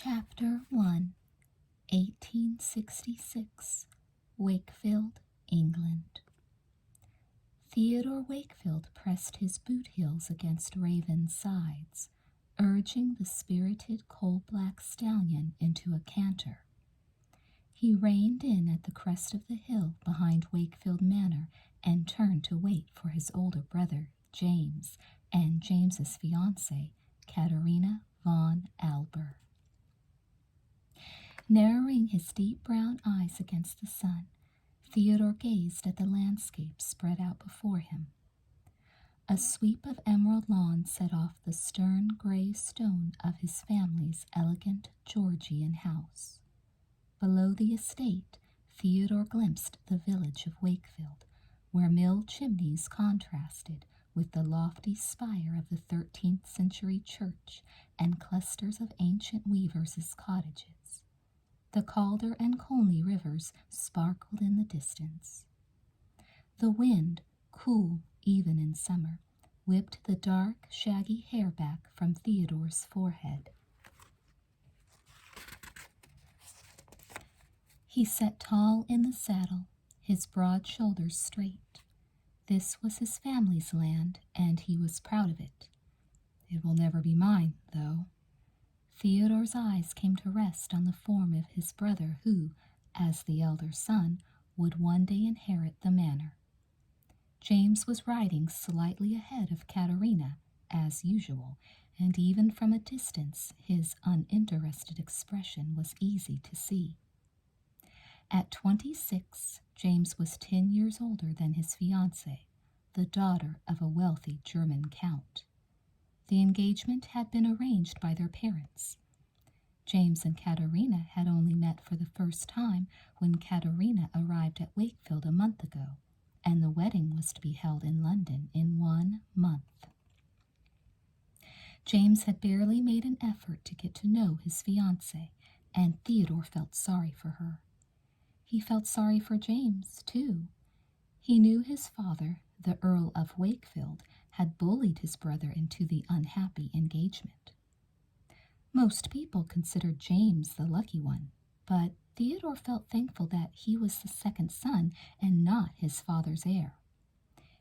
Chapter 1, 1866, Wakefield, England. Theodore Wakefield pressed his boot heels against Raven's sides, urging the spirited coal-black stallion into a canter. He reined in at the crest of the hill behind Wakefield Manor and turned to wait for his older brother, James, and James's fiancée, Katharina von Alber. Narrowing his deep brown eyes against the sun, Theodore gazed at the landscape spread out before him. A sweep of emerald lawn set off the stern gray stone of his family's elegant Georgian house. Below the estate, Theodore glimpsed the village of Wakefield, where mill chimneys contrasted with the lofty spire of the 13th century church and clusters of ancient weavers' cottages. The Calder and Colney rivers sparkled in the distance. The wind, cool even in summer, whipped the dark, shaggy hair back from Theodore's forehead. He sat tall in the saddle, his broad shoulders straight. This was his family's land, and he was proud of it. It will never be mine, though. Theodore's eyes came to rest on the form of his brother who, as the elder son, would one day inherit the manor. James was riding slightly ahead of Katharina, as usual, and even from a distance his uninterested expression was easy to see. At 26, James was 10 years older than his fiancée, the daughter of a wealthy German count. The engagement had been arranged by their parents. James and Katharina had only met for the first time when Katharina arrived at Wakefield a month ago, and the wedding was to be held in London in 1 month. James had barely made an effort to get to know his fiancée, and Theodore felt sorry for her. He felt sorry for James, too. He knew his father, the Earl of Wakefield, had bullied his brother into the unhappy engagement. Most people considered James the lucky one, but Theodore felt thankful that he was the second son and not his father's heir.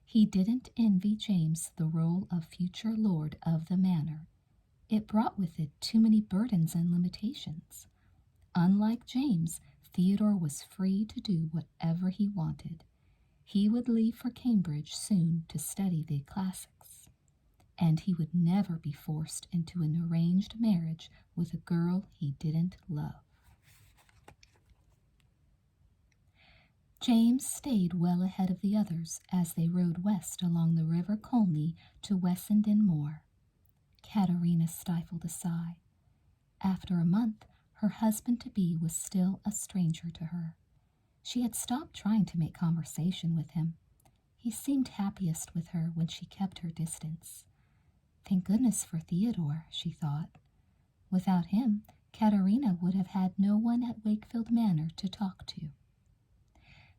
He didn't envy James the role of future lord of the manor. It brought with it too many burdens and limitations. Unlike James, Theodore was free to do whatever he wanted. He would leave for Cambridge soon to study the classics, and he would never be forced into an arranged marriage with a girl he didn't love. James stayed well ahead of the others as they rode west along the River Colney to Wessenden Moor. Katharina stifled a sigh. After a month, her husband-to-be was still a stranger to her. She had stopped trying to make conversation with him. He seemed happiest with her when she kept her distance. Thank goodness for Theodore, she thought. Without him, Katharina would have had no one at Wakefield Manor to talk to.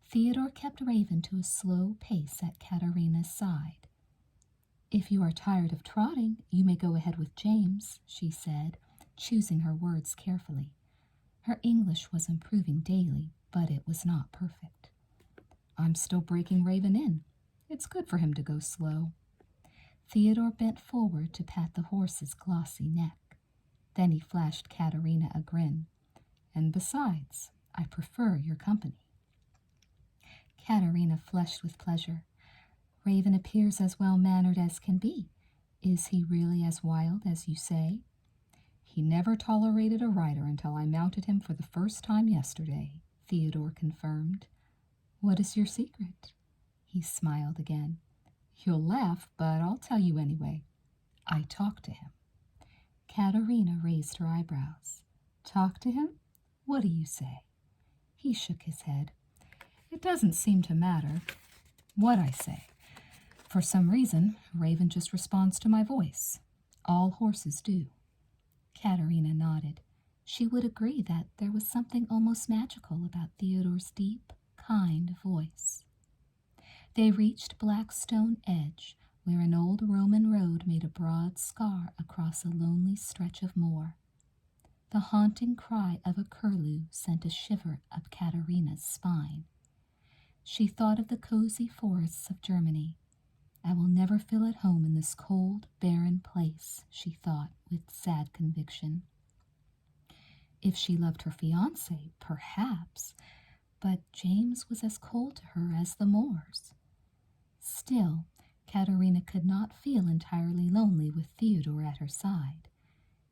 Theodore kept Raven to a slow pace at Katharina's side. "If you are tired of trotting, you may go ahead with James," she said, choosing her words carefully. Her English was improving daily, but it was not perfect. "I'm still breaking Raven in. It's good for him to go slow." Theodore bent forward to pat the horse's glossy neck. Then he flashed Katharina a grin. "And besides, I prefer your company." Katharina flushed with pleasure. "Raven appears as well-mannered as can be. Is he really as wild as you say?" "He never tolerated a rider until I mounted him for the first time yesterday," Theodore confirmed. "What is your secret?" He smiled again. "You'll laugh, but I'll tell you anyway. I talk to him." Katharina raised her eyebrows. "Talk to him? What do you say?" He shook his head. "It doesn't seem to matter what I say. For some reason, Raven just responds to my voice. All horses do." Katharina nodded. She would agree that there was something almost magical about Theodore's deep, kind voice. They reached Blackstone Edge, where an old Roman road made a broad scar across a lonely stretch of moor. The haunting cry of a curlew sent a shiver up Katerina's spine. She thought of the cozy forests of Germany. I will never feel at home in this cold, barren place, she thought with sad conviction. If she loved her fiancé, perhaps, but James was as cold to her as the moors. Still, Katerina could not feel entirely lonely with Theodore at her side.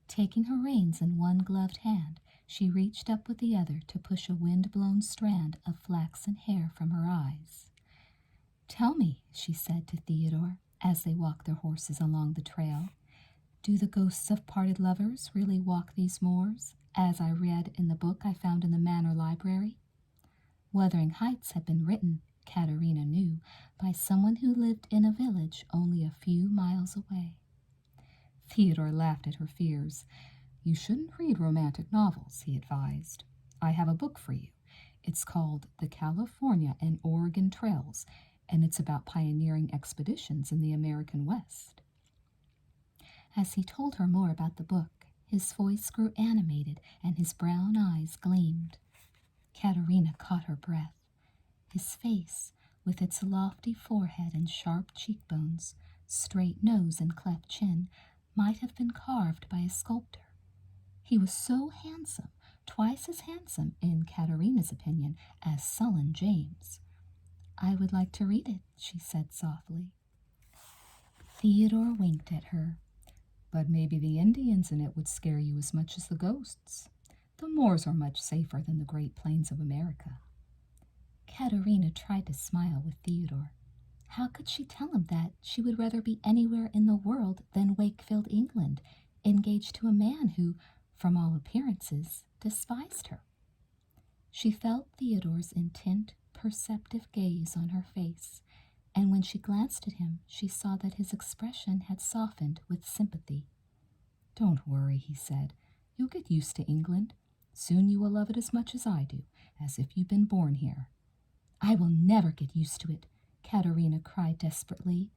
Taking her reins in one gloved hand, she reached up with the other to push a wind-blown strand of flaxen hair from her eyes. "Tell me," she said to Theodore, as they walked their horses along the trail, "do the ghosts of parted lovers really walk these moors, as I read in the book I found in the manor library?" Wuthering Heights had been written, Katerina knew, by someone who lived in a village only a few miles away. Theodore laughed at her fears. "You shouldn't read romantic novels," he advised. "I have a book for you. It's called The California and Oregon Trails, and it's about pioneering expeditions in the American West." As he told her more about the book, his voice grew animated and his brown eyes gleamed. Katerina caught her breath. His face, with its lofty forehead and sharp cheekbones, straight nose and cleft chin, might have been carved by a sculptor. He was so handsome, twice as handsome, in Katerina's opinion, as sullen James. "I would like to read it," she said softly. Theodore winked at her. "But maybe the Indians in it would scare you as much as the ghosts. The moors are much safer than the Great Plains of America." Katerina tried to smile with Theodore. How could she tell him that she would rather be anywhere in the world than Wakefield, England, engaged to a man who, from all appearances, despised her? She felt Theodore's intent, perceptive gaze on her face, and when she glanced at him, she saw that his expression had softened with sympathy. "Don't worry," he said. "You'll get used to England. Soon you will love it as much as I do, as if you'd been born here." "I will never get used to it," Katerina cried desperately.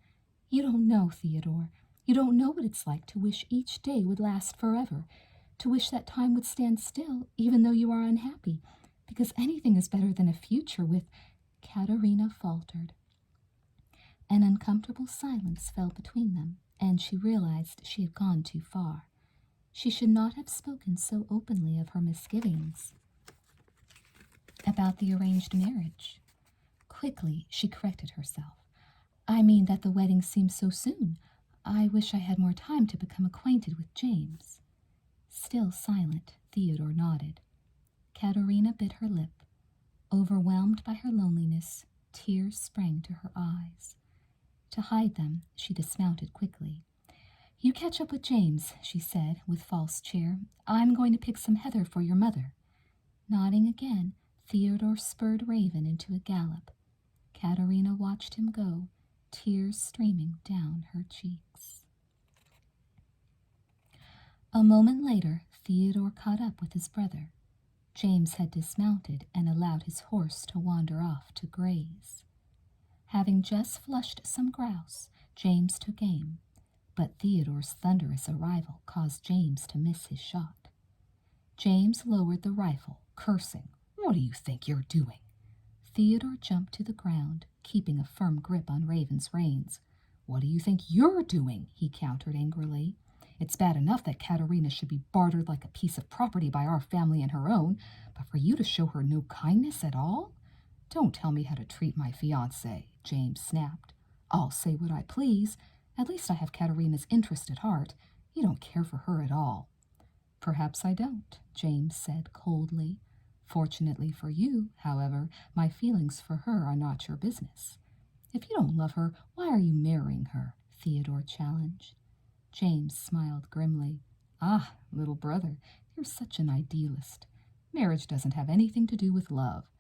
"You don't know, Theodore. You don't know what it's like to wish each day would last forever, to wish that time would stand still even though you are unhappy, because anything is better than a future with—" Katerina faltered. An uncomfortable silence fell between them, and she realized she had gone too far. She should not have spoken so openly of her misgivings about the arranged marriage. Quickly, she corrected herself. "I mean that the wedding seems so soon. I wish I had more time to become acquainted with James." Still silent, Theodore nodded. Katerina bit her lip. Overwhelmed by her loneliness, tears sprang to her eyes. To hide them, she dismounted quickly. "You catch up with James," she said, with false cheer. "I'm going to pick some heather for your mother." Nodding again, Theodore spurred Raven into a gallop. Katerina watched him go, tears streaming down her cheeks. A moment later, Theodore caught up with his brother. James had dismounted and allowed his horse to wander off to graze. Having just flushed some grouse, James took aim, but Theodore's thunderous arrival caused James to miss his shot. James lowered the rifle, cursing. "What do you think you're doing?" Theodore jumped to the ground, keeping a firm grip on Raven's reins. "What do you think you're doing?" he countered angrily. "It's bad enough that Katerina should be bartered like a piece of property by our family and her own, but for you to show her no kindness at all? Don't tell me how to treat my fiancé," James snapped. "I'll say what I please. At least I have Katerina's interest at heart. You don't care for her at all." "Perhaps I don't," James said coldly. "Fortunately for you, however, my feelings for her are not your business." "If you don't love her, why are you marrying her?" Theodore challenged. James smiled grimly. "Ah, little brother, you're such an idealist. Marriage doesn't have anything to do with love.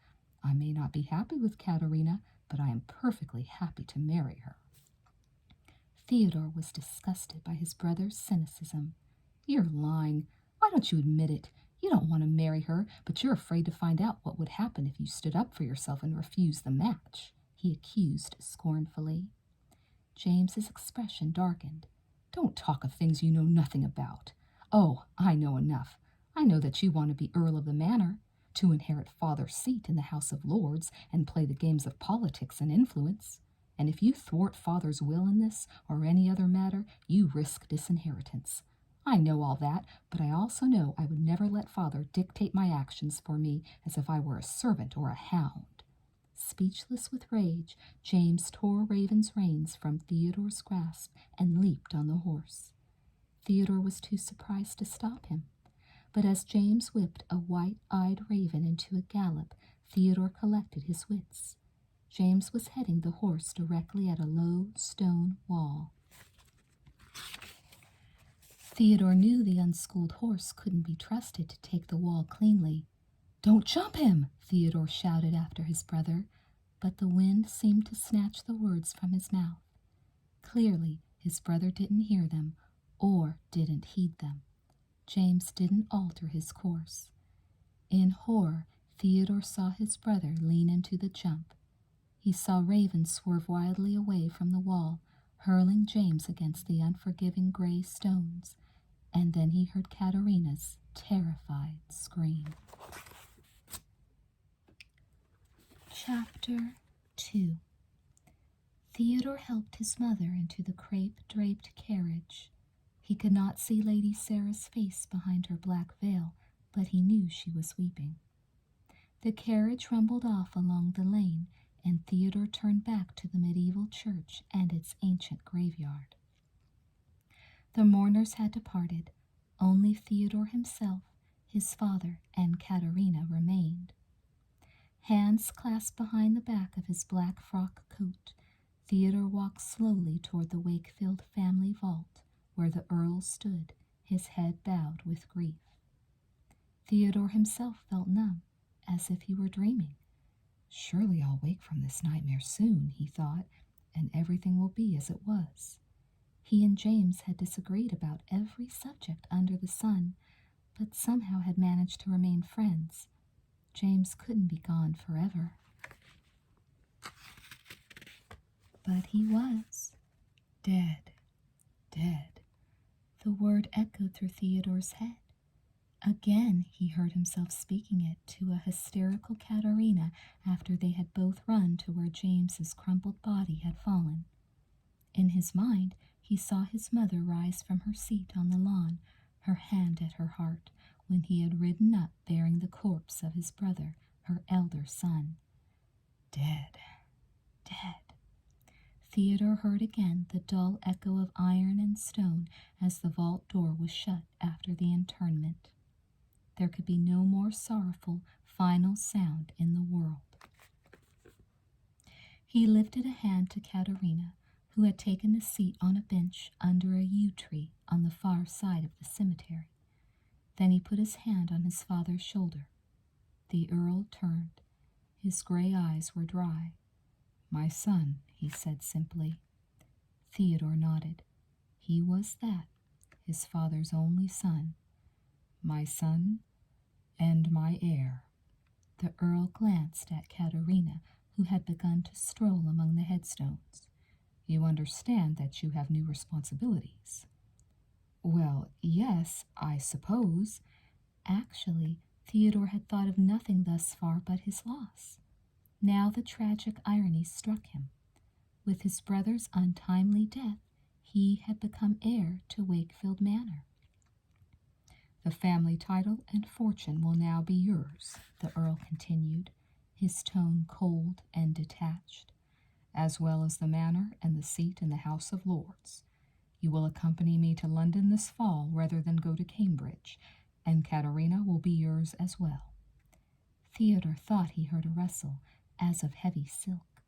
I may not be happy with Katerina, but I am perfectly happy to marry her." Theodore was disgusted by his brother's cynicism. "You're lying. Why don't you admit it? You don't want to marry her, but you're afraid to find out what would happen if you stood up for yourself and refused the match," he accused scornfully. James's expression darkened. "Don't talk of things you know nothing about." "Oh, I know enough. I know that you want to be Earl of the Manor, to inherit father's seat in the House of Lords and play the games of politics and influence. And if you thwart father's will in this or any other matter, you risk disinheritance. I know all that, but I also know I would never let father dictate my actions for me as if I were a servant or a hound. Speechless with rage, James tore Raven's reins from Theodore's grasp and leaped on the horse. Theodore was too surprised to stop him. But as James whipped a white-eyed Raven into a gallop, Theodore collected his wits. James was heading the horse directly at a low stone wall. Theodore knew the unschooled horse couldn't be trusted to take the wall cleanly. "Don't jump him!" Theodore shouted after his brother, but the wind seemed to snatch the words from his mouth. Clearly, his brother didn't hear them or didn't heed them. James didn't alter his course. In horror, Theodore saw his brother lean into the jump. He saw Raven swerve wildly away from the wall, hurling James against the unforgiving gray stones, and then he heard Katerina's terrified scream. Chapter 2. Theodore helped his mother into the crepe-draped carriage. He could not see Lady Sarah's face behind her black veil, but he knew she was weeping. The carriage rumbled off along the lane, and Theodore turned back to the medieval church and its ancient graveyard. The mourners had departed. Only Theodore himself, his father, and Katerina remained. Hands clasped behind the back of his black frock coat, Theodore walked slowly toward the Wakefield family vault, where the Earl stood, his head bowed with grief. Theodore himself felt numb, as if he were dreaming. "Surely I'll wake from this nightmare soon," he thought, "and everything will be as it was." He and James had disagreed about every subject under the sun, but somehow had managed to remain friends. James couldn't be gone forever. But he was. Dead. Dead. The word echoed through Theodore's head. Again he heard himself speaking it to a hysterical Katerina after they had both run to where James's crumpled body had fallen. In his mind, he saw his mother rise from her seat on the lawn, her hand at her heart, when he had ridden up bearing the corpse of his brother, her elder son. Dead. Dead. Theodore heard again the dull echo of iron and stone as the vault door was shut after the interment. There could be no more sorrowful, final sound in the world. He lifted a hand to Katerina, who had taken a seat on a bench under a yew tree on the far side of the cemetery. Then he put his hand on his father's shoulder. The Earl turned. His gray eyes were dry. "My son," he said simply. Theodore nodded. He was that, his father's only son. "My son and my heir." The Earl glanced at Katerina, who had begun to stroll among the headstones. "You understand that you have new responsibilities." "Well, yes, I suppose." Actually, Theodore had thought of nothing thus far but his loss. Now the tragic irony struck him. With his brother's untimely death, he had become heir to Wakefield Manor. "The family title and fortune will now be yours," the Earl continued, his tone cold and detached, "as well as the manor and the seat in the House of Lords. You will accompany me to London this fall rather than go to Cambridge, and Katerina will be yours as well." Theodore thought he heard a rustle, as of heavy silk.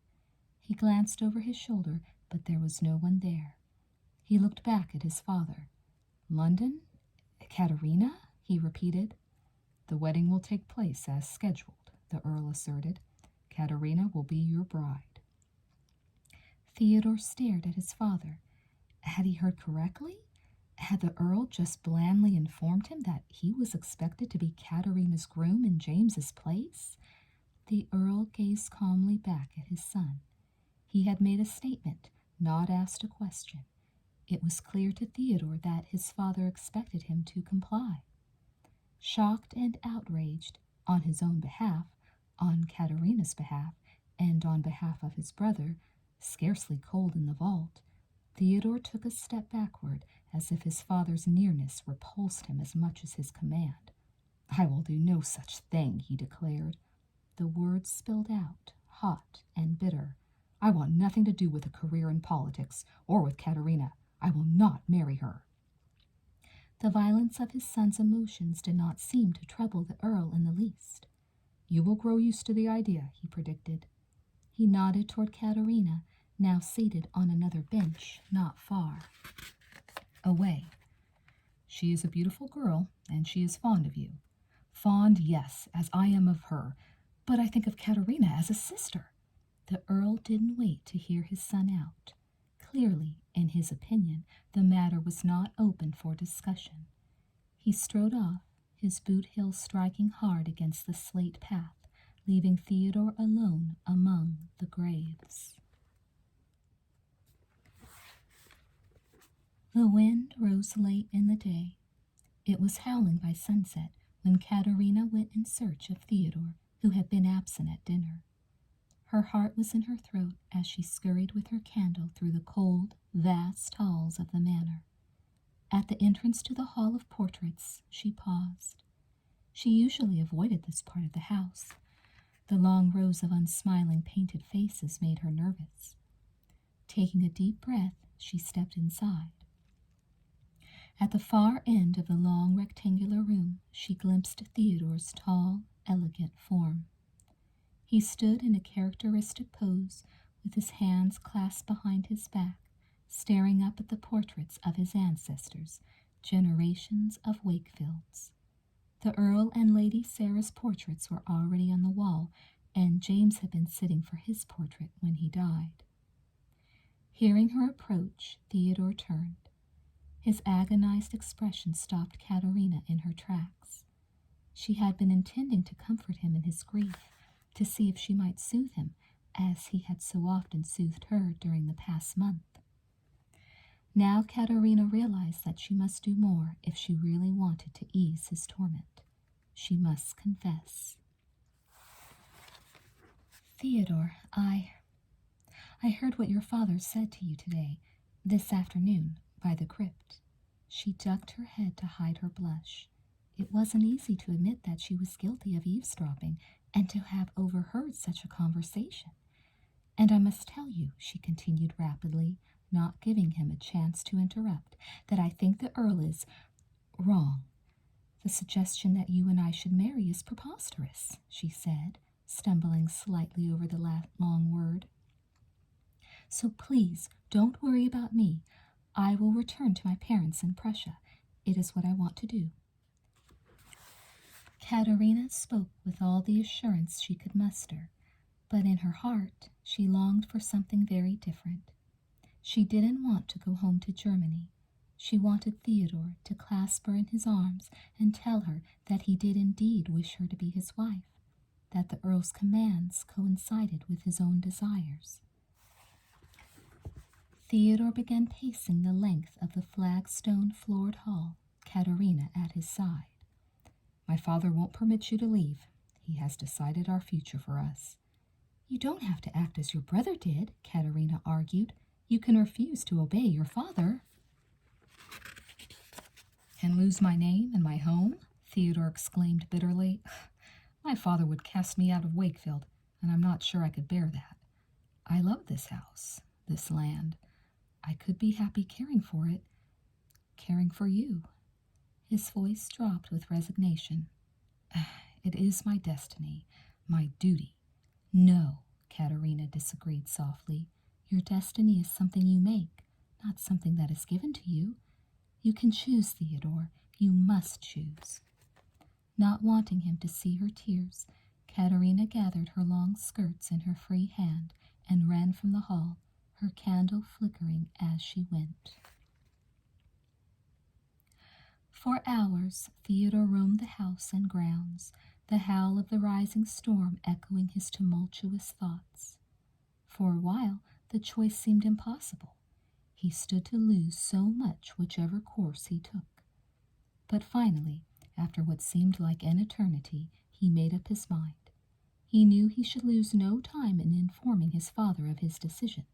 He glanced over his shoulder, but there was no one there. He looked back at his father. "London? Katerina?" he repeated. "The wedding will take place as scheduled," the Earl asserted. "Katerina will be your bride." Theodore stared at his father. Had he heard correctly? Had the Earl just blandly informed him that he was expected to be Katerina's groom in James's place? The Earl gazed calmly back at his son. He had made a statement, not asked a question. It was clear to Theodore that his father expected him to comply. Shocked and outraged, on his own behalf, on Katerina's behalf, and on behalf of his brother, scarcely cold in the vault, Theodore took a step backward, as if his father's nearness repulsed him as much as his command. "I will do no such thing," he declared. The words spilled out, hot and bitter. "I want nothing to do with a career in politics, or with Katerina. I will not marry her." The violence of his son's emotions did not seem to trouble the Earl in the least. "You will grow used to the idea," he predicted. He nodded toward Katerina, now seated on another bench not far away. "She is a beautiful girl, and she is fond of you. Fond, yes, as I am of her, but I think of Katerina as a sister." The Earl didn't wait to hear his son out. Clearly, in his opinion, the matter was not open for discussion. He strode off, his boot heel striking hard against the slate path, leaving Theodore alone among the graves. The wind rose late in the day. It was howling by sunset when Katerina went in search of Theodore, who had been absent at dinner. Her heart was in her throat as she scurried with her candle through the cold, vast halls of the manor. At the entrance to the hall of portraits, she paused. She usually avoided this part of the house. The long rows of unsmiling painted faces made her nervous. Taking a deep breath, she stepped inside. At the far end of the long rectangular room, she glimpsed Theodore's tall, elegant form. He stood in a characteristic pose, with his hands clasped behind his back, staring up at the portraits of his ancestors, generations of Wakefields. The Earl and Lady Sarah's portraits were already on the wall, and James had been sitting for his portrait when he died. Hearing her approach, Theodore turned. His agonized expression stopped Katerina in her tracks. She had been intending to comfort him in his grief, to see if she might soothe him, as he had so often soothed her during the past month. Now Katerina realized that she must do more if she really wanted to ease his torment. She must confess. "Theodore, I heard what your father said to you today, this afternoon, by the crypt." She ducked her head to hide her blush. It wasn't easy to admit that she was guilty of eavesdropping and to have overheard such a conversation. "And I must tell you," she continued rapidly, not giving him a chance to interrupt, "that I think the Earl is wrong. The suggestion that you and I should marry is preposterous," she said, stumbling slightly over the long word. "So please don't worry about me. I will return to my parents in Prussia. It is what I want to do." Katerina spoke with all the assurance she could muster, but in her heart she longed for something very different. She didn't want to go home to Germany. She wanted Theodore to clasp her in his arms and tell her that he did indeed wish her to be his wife, that the Earl's commands coincided with his own desires. Theodore began pacing the length of the flagstone-floored hall, Katerina at his side. "My father won't permit you to leave. He has decided our future for us." "You don't have to act as your brother did," Katerina argued. "You can refuse to obey your father." "And lose my name and my home?" Theodore exclaimed bitterly. "My father would cast me out of Wakefield, and I'm not sure I could bear that. I love this house, this land. I could be happy caring for it, caring for you." His voice dropped with resignation. "It is my destiny, my duty." "No," Katerina disagreed softly. "Your destiny is something you make, not something that is given to you. You can choose, Theodore. You must choose." Not wanting him to see her tears, Katerina gathered her long skirts in her free hand and ran from the hall, her candle flickering as she went. For hours, Theodore roamed the house and grounds, the howl of the rising storm echoing his tumultuous thoughts. For a while, the choice seemed impossible. He stood to lose so much whichever course he took. But finally, After what seemed like an eternity, he made up his mind. He knew he should lose no time in informing his father of his decision.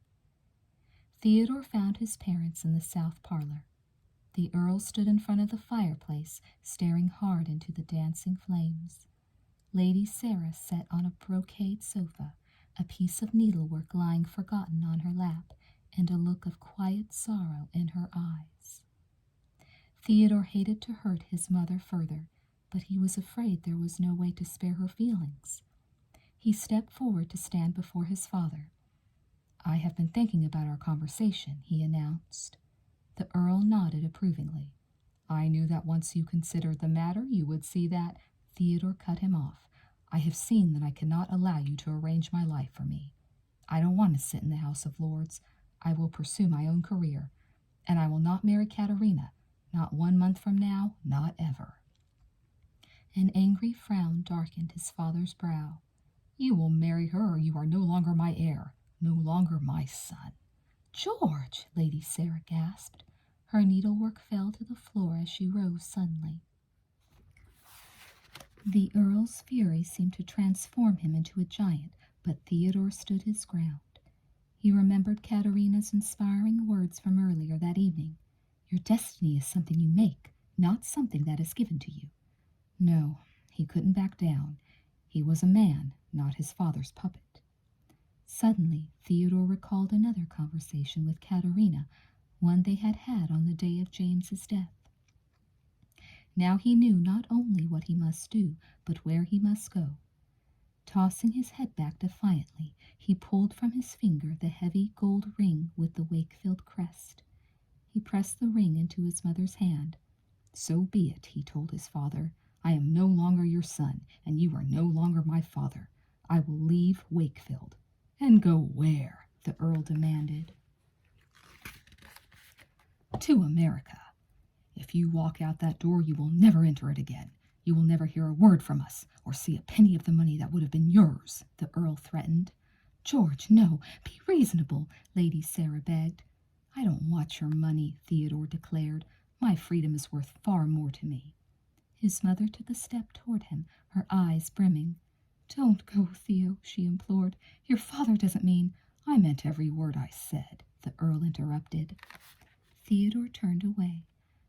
Theodore found his parents in the south parlor. The Earl stood in front of the fireplace, staring hard into the dancing flames. Lady Sarah sat on a brocade sofa, a piece of needlework lying forgotten on her lap, and a look of quiet sorrow in her eyes. Theodore hated to hurt his mother further, but he was afraid there was no way to spare her feelings. He stepped forward to stand before his father. "I have been thinking about our conversation," he announced. The Earl nodded approvingly. "I knew that once you considered the matter, you would see that—" Theodore cut him off. "I have seen that I cannot allow you to arrange my life for me. I don't want to sit in the House of Lords. I will pursue my own career, and I will not marry Katerina, not 1 month from now, not ever." An angry frown darkened his father's brow. "You will marry her, or you are no longer my heir, no longer my son." "George!" Lady Sarah gasped. Her needlework fell to the floor as she rose suddenly. The Earl's fury seemed to transform him into a giant, but Theodore stood his ground. He remembered Katerina's inspiring words from earlier that evening. "Your destiny is something you make, not something that is given to you." No, he couldn't back down. He was a man, not his father's puppet. Suddenly, Theodore recalled another conversation with Katerina, one they had had on the day of James's death. Now he knew not only what he must do, but where he must go. Tossing his head back defiantly, he pulled from his finger the heavy gold ring with the Wakefield crest. He pressed the ring into his mother's hand. "So be it," he told his father. "I am no longer your son, and you are no longer my father. I will leave Wakefield." "And go where?" the Earl demanded. "To America. If you walk out that door, you will never enter it again. You will never hear a word from us, or see a penny of the money that would have been yours," the Earl threatened. "George, no, be reasonable," Lady Sarah begged. "I don't want your money," Theodore declared. "My freedom is worth far more to me." His mother took a step toward him, her eyes brimming. "Don't go, Theo," she implored. "Your father doesn't mean—" "I meant every word I said," the Earl interrupted. Theodore turned away.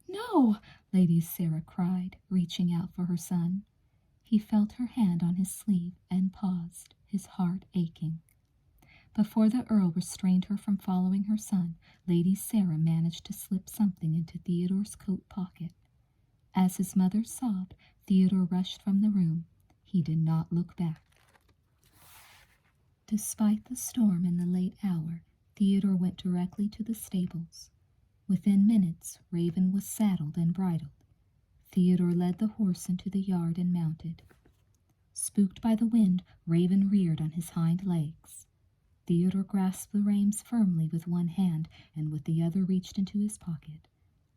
"No!" Lady Sarah cried, reaching out for her son. He felt her hand on his sleeve and paused, his heart aching. Before the Earl restrained her from following her son, Lady Sarah managed to slip something into Theodore's coat pocket. As his mother sobbed, Theodore rushed from the room. He did not look back. Despite the storm and the late hour, Theodore went directly to the stables. Within minutes, Raven was saddled and bridled. Theodore led the horse into the yard and mounted. Spooked by the wind, Raven reared on his hind legs. Theodore grasped the reins firmly with one hand and with the other reached into his pocket.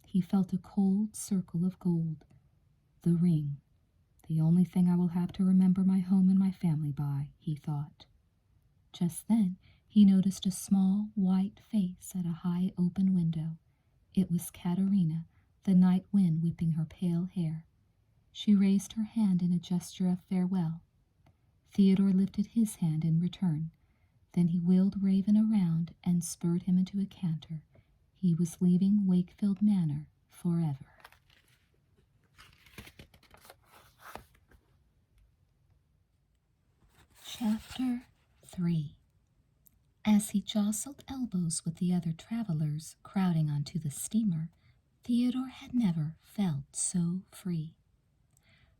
He felt a cold circle of gold. The ring. "The only thing I will have to remember my home and my family by," he thought. Just then, he noticed a small, white face at a high open window. It was Katerina, the night wind whipping her pale hair. She raised her hand in a gesture of farewell. Theodore lifted his hand in return. Then he wheeled Raven around and spurred him into a canter. He was leaving Wakefield Manor forever. Chapter 3. As he jostled elbows with the other travelers crowding onto the steamer, Theodore had never felt so free.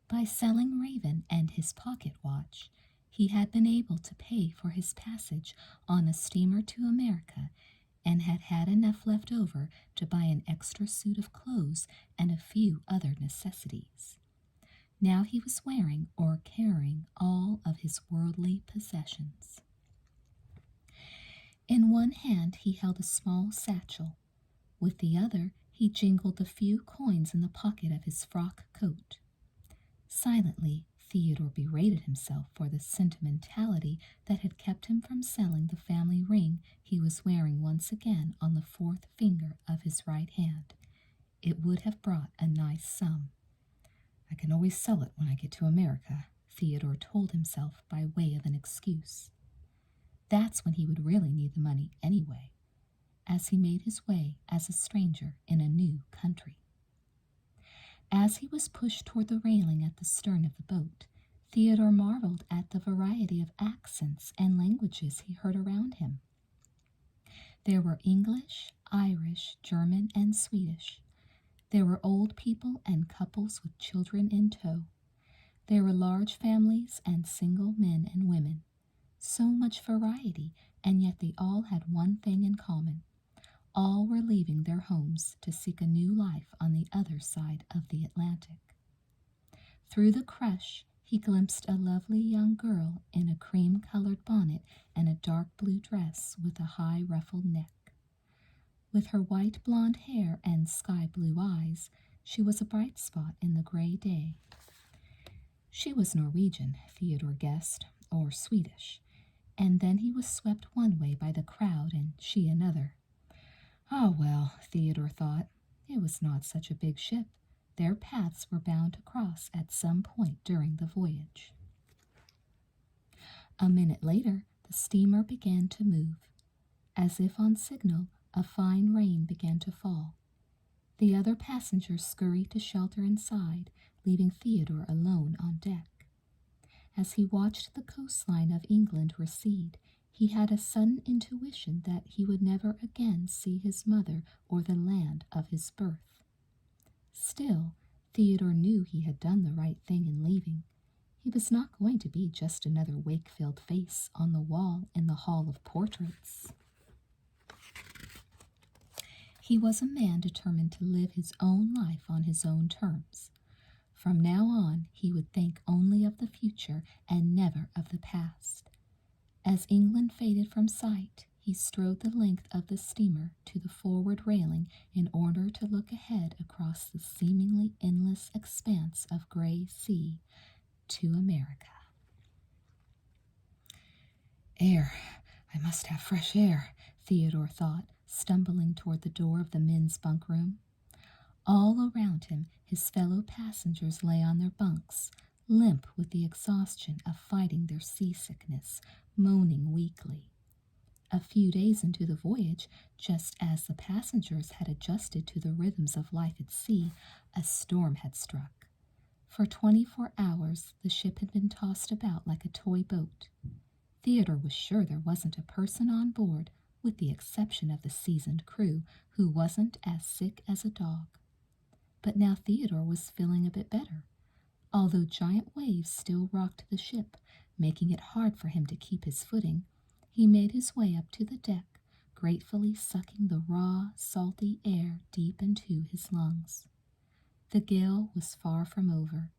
By selling Raven and his pocket watch, he had been able to pay for his passage on a steamer to America and had had enough left over to buy an extra suit of clothes and a few other necessities. Now he was wearing or carrying all of his worldly possessions. In one hand he held a small satchel. With the other he jingled the few coins in the pocket of his frock coat. Silently, Theodore berated himself for the sentimentality that had kept him from selling the family ring he was wearing once again on the fourth finger of his right hand. It would have brought a nice sum. I can always sell it when I get to America, Theodore told himself by way of an excuse. That's when he would really need the money anyway, as he made his way as a stranger in a new country. As he was pushed toward the railing at the stern of the boat, Theodore marveled at the variety of accents and languages he heard around him. There were English, Irish, German, and Swedish. There were old people and couples with children in tow. There were large families and single men and women. So much variety, and yet they all had one thing in common. All were leaving their homes to seek a new life on the other side of the Atlantic. Through the crush, he glimpsed a lovely young girl in a cream-colored bonnet and a dark blue dress with a high ruffled neck. With her white blonde hair and sky-blue eyes, she was a bright spot in the gray day. She was Norwegian, Theodore guessed, or Swedish, and then he was swept one way by the crowd and she another. Ah, well, Theodore thought, it was not such a big ship. Their paths were bound to cross at some point during the voyage. A minute later, the steamer began to move. As if on signal, a fine rain began to fall. The other passengers scurried to shelter inside, leaving Theodore alone on deck. As he watched the coastline of England recede, he had a sudden intuition that he would never again see his mother or the land of his birth. Still, Theodore knew he had done the right thing in leaving. He was not going to be just another Wakefield face on the wall in the Hall of Portraits. He was a man determined to live his own life on his own terms. From now on, he would think only of the future and never of the past. As England faded from sight, he strode the length of the steamer to the forward railing in order to look ahead across the seemingly endless expanse of gray sea to America. Air. I must have fresh air, Theodore thought, stumbling toward the door of the men's bunk room. All around him, his fellow passengers lay on their bunks, limp with the exhaustion of fighting their seasickness, moaning weakly. A few days into the voyage, just as the passengers had adjusted to the rhythms of life at sea, a storm had struck. For 24 hours, the ship had been tossed about like a toy boat. Theodore was sure there wasn't a person on board, with the exception of the seasoned crew, who wasn't as sick as a dog. But now Theodore was feeling a bit better, although giant waves still rocked the ship, making it hard for him to keep his footing. He made his way up to the deck, gratefully sucking the raw, salty air deep into his lungs. The gale was far from over.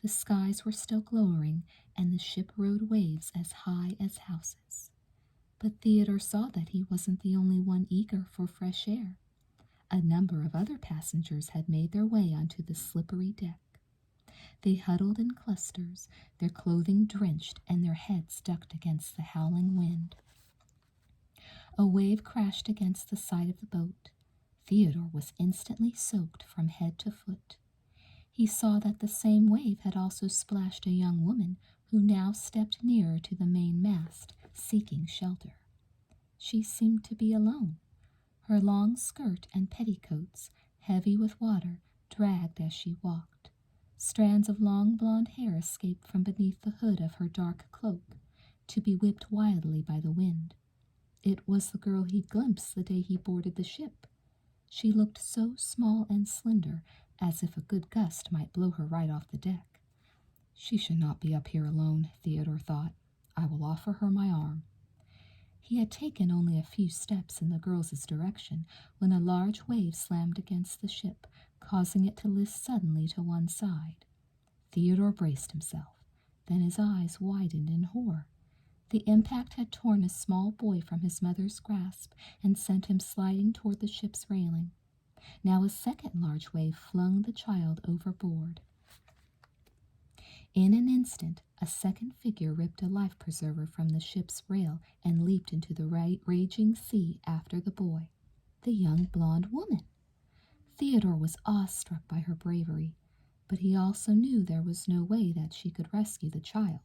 The skies were still glowering, and the ship rode waves as high as houses. But Theodore saw that he wasn't the only one eager for fresh air. A number of other passengers had made their way onto the slippery deck. They huddled in clusters, their clothing drenched and their heads ducked against the howling wind. A wave crashed against the side of the boat. Theodore was instantly soaked from head to foot. He saw that the same wave had also splashed a young woman who now stepped nearer to the main mast, seeking shelter. She seemed to be alone. Her long skirt and petticoats, heavy with water, dragged as she walked. Strands of long blonde hair escaped from beneath the hood of her dark cloak, to be whipped wildly by the wind. It was the girl he'd glimpsed the day he boarded the ship. She looked so small and slender, as if a good gust might blow her right off the deck. She should not be up here alone, Theodore thought. I will offer her my arm. He had taken only a few steps in the girl's direction when a large wave slammed against the ship, causing it to lift suddenly to one side. Theodore braced himself. Then his eyes widened in horror. The impact had torn a small boy from his mother's grasp and sent him sliding toward the ship's railing. Now a second large wave flung the child overboard. In an instant, a second figure ripped a life preserver from the ship's rail and leaped into the raging sea after the boy, the young blonde woman. Theodore was awestruck by her bravery. But he also knew there was no way that she could rescue the child.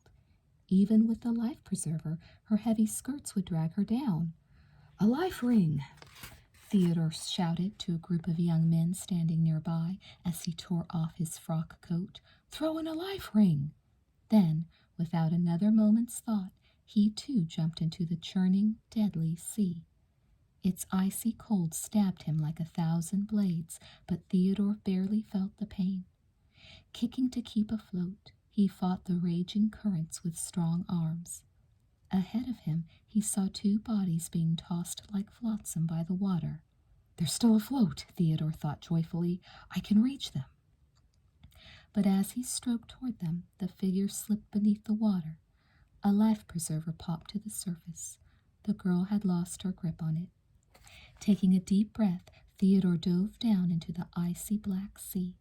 Even with the life preserver, her heavy skirts would drag her down. "A life ring!" Theodore shouted to a group of young men standing nearby as he tore off his frock coat. "Throw in a life ring!" Then, without another moment's thought, he too jumped into the churning, deadly sea. Its icy cold stabbed him like 1,000 blades, but Theodore barely felt the pain. Kicking to keep afloat, he fought the raging currents with strong arms. Ahead of him, he saw 2 bodies being tossed like flotsam by the water. "They're still afloat," Theodore thought joyfully. "I can reach them." But as he stroked toward them, the figure slipped beneath the water. A life preserver popped to the surface. The girl had lost her grip on it. Taking a deep breath, Theodore dove down into the icy black sea.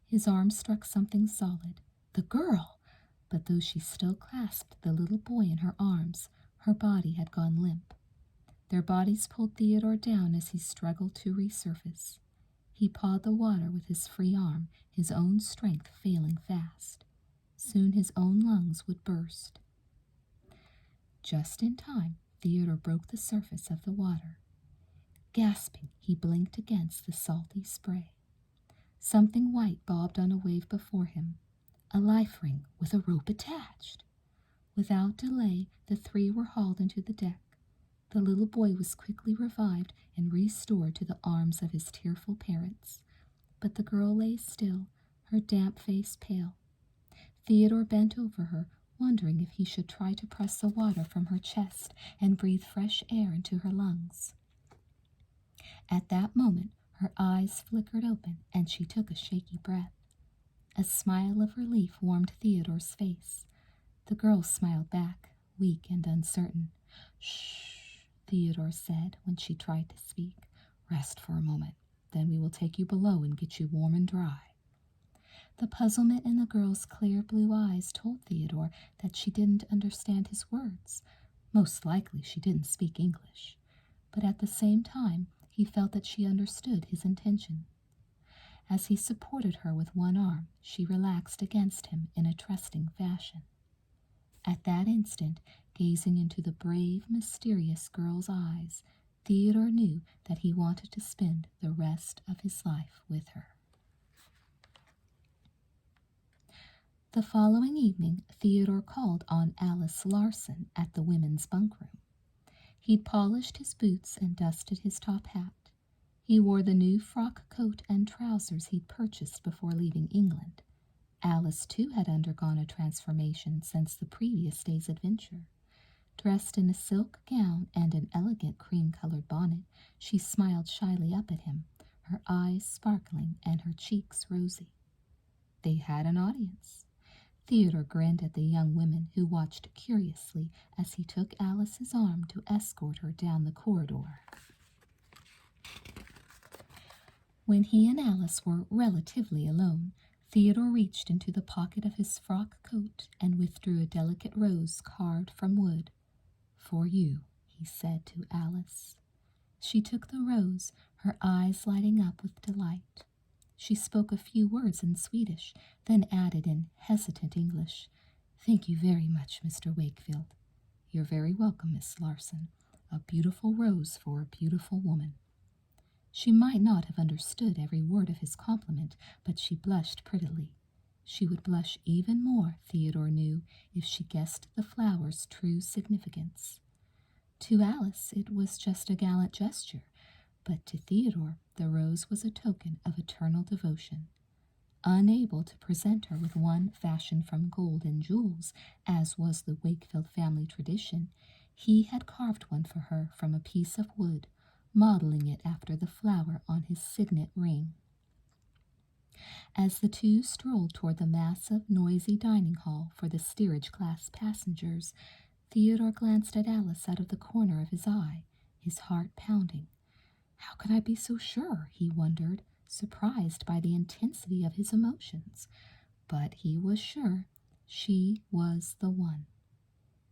His arm struck something solid. The girl! But though she still clasped the little boy in her arms, her body had gone limp. Their bodies pulled Theodore down as he struggled to resurface. He pawed the water with his free arm, his own strength failing fast. Soon his own lungs would burst. Just in time, Theodore broke the surface of the water. Gasping, he blinked against the salty spray. Something white bobbed on a wave before him. A life ring with a rope attached. Without delay, the 3 were hauled into the deck. The little boy was quickly revived and restored to the arms of his tearful parents. But the girl lay still, her damp face pale. Theodore bent over her, wondering if he should try to press the water from her chest and breathe fresh air into her lungs. At that moment, her eyes flickered open and she took a shaky breath. A smile of relief warmed Theodore's face. The girl smiled back, weak and uncertain. "Shh," Theodore said when she tried to speak. "Rest for a moment. Then we will take you below and get you warm and dry." The puzzlement in the girl's clear blue eyes told Theodore that she didn't understand his words. Most likely she didn't speak English. But at the same time, he felt that she understood his intention. As he supported her with one arm, she relaxed against him in a trusting fashion. At that instant, gazing into the brave, mysterious girl's eyes, Theodore knew that he wanted to spend the rest of his life with her. The following evening, Theodore called on Alice Larson at the women's bunkroom. He'd polished his boots and dusted his top hat. He wore the new frock coat and trousers he'd purchased before leaving England. Alice, too, had undergone a transformation since the previous day's adventure. Dressed in a silk gown and an elegant cream-colored bonnet, she smiled shyly up at him, her eyes sparkling and her cheeks rosy. They had an audience. Theodore grinned at the young women who watched curiously as he took Alice's arm to escort her down the corridor. When he and Alice were relatively alone, Theodore reached into the pocket of his frock coat and withdrew a delicate rose carved from wood. "For you," he said to Alice. She took the rose, her eyes lighting up with delight. She spoke a few words in Swedish, then added in hesitant English, "Thank you very much, Mr. Wakefield." "You're very welcome, Miss Larson. A beautiful rose for a beautiful woman." She might not have understood every word of his compliment, but she blushed prettily. She would blush even more, Theodore knew, if she guessed the flower's true significance. To Alice, it was just a gallant gesture, but to Theodore, the rose was a token of eternal devotion. Unable to present her with one fashioned from gold and jewels, as was the Wakefield family tradition, he had carved one for her from a piece of wood, modeling it after the flower on his signet ring. As the two strolled toward the massive, noisy dining hall for the steerage-class passengers, Theodore glanced at Alice out of the corner of his eye, his heart pounding. How could I be so sure, he wondered, surprised by the intensity of his emotions. But he was sure she was the one.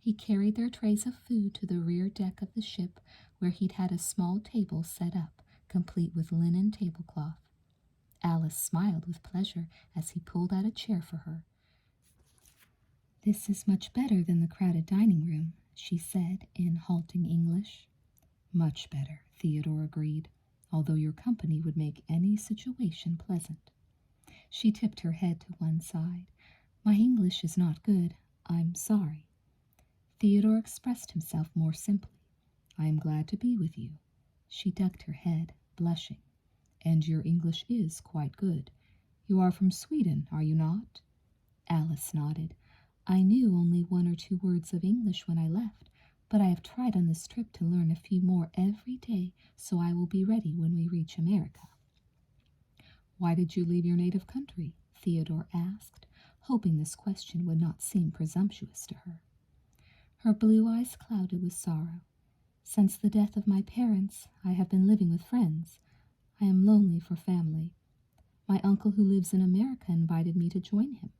He carried their trays of food to the rear deck of the ship, where he'd had a small table set up, complete with linen tablecloth. Alice smiled with pleasure as he pulled out a chair for her. "This is much better than the crowded dining room," she said in halting English. "Much better," Theodore agreed, "although your company would make any situation pleasant." She tipped her head to one side. "My English is not good. I'm sorry." Theodore expressed himself more simply. "I am glad to be with you." She ducked her head, blushing. "And your English is quite good. You are from Sweden, are you not?" Alice nodded. "I knew only 1 or 2 words of English when I left, but I have tried on this trip to learn a few more every day, so I will be ready when we reach America." "Why did you leave your native country?" Theodore asked, hoping this question would not seem presumptuous to her. Her blue eyes clouded with sorrow. "Since the death of my parents, I have been living with friends. I am lonely for family. My uncle who lives in America invited me to join him.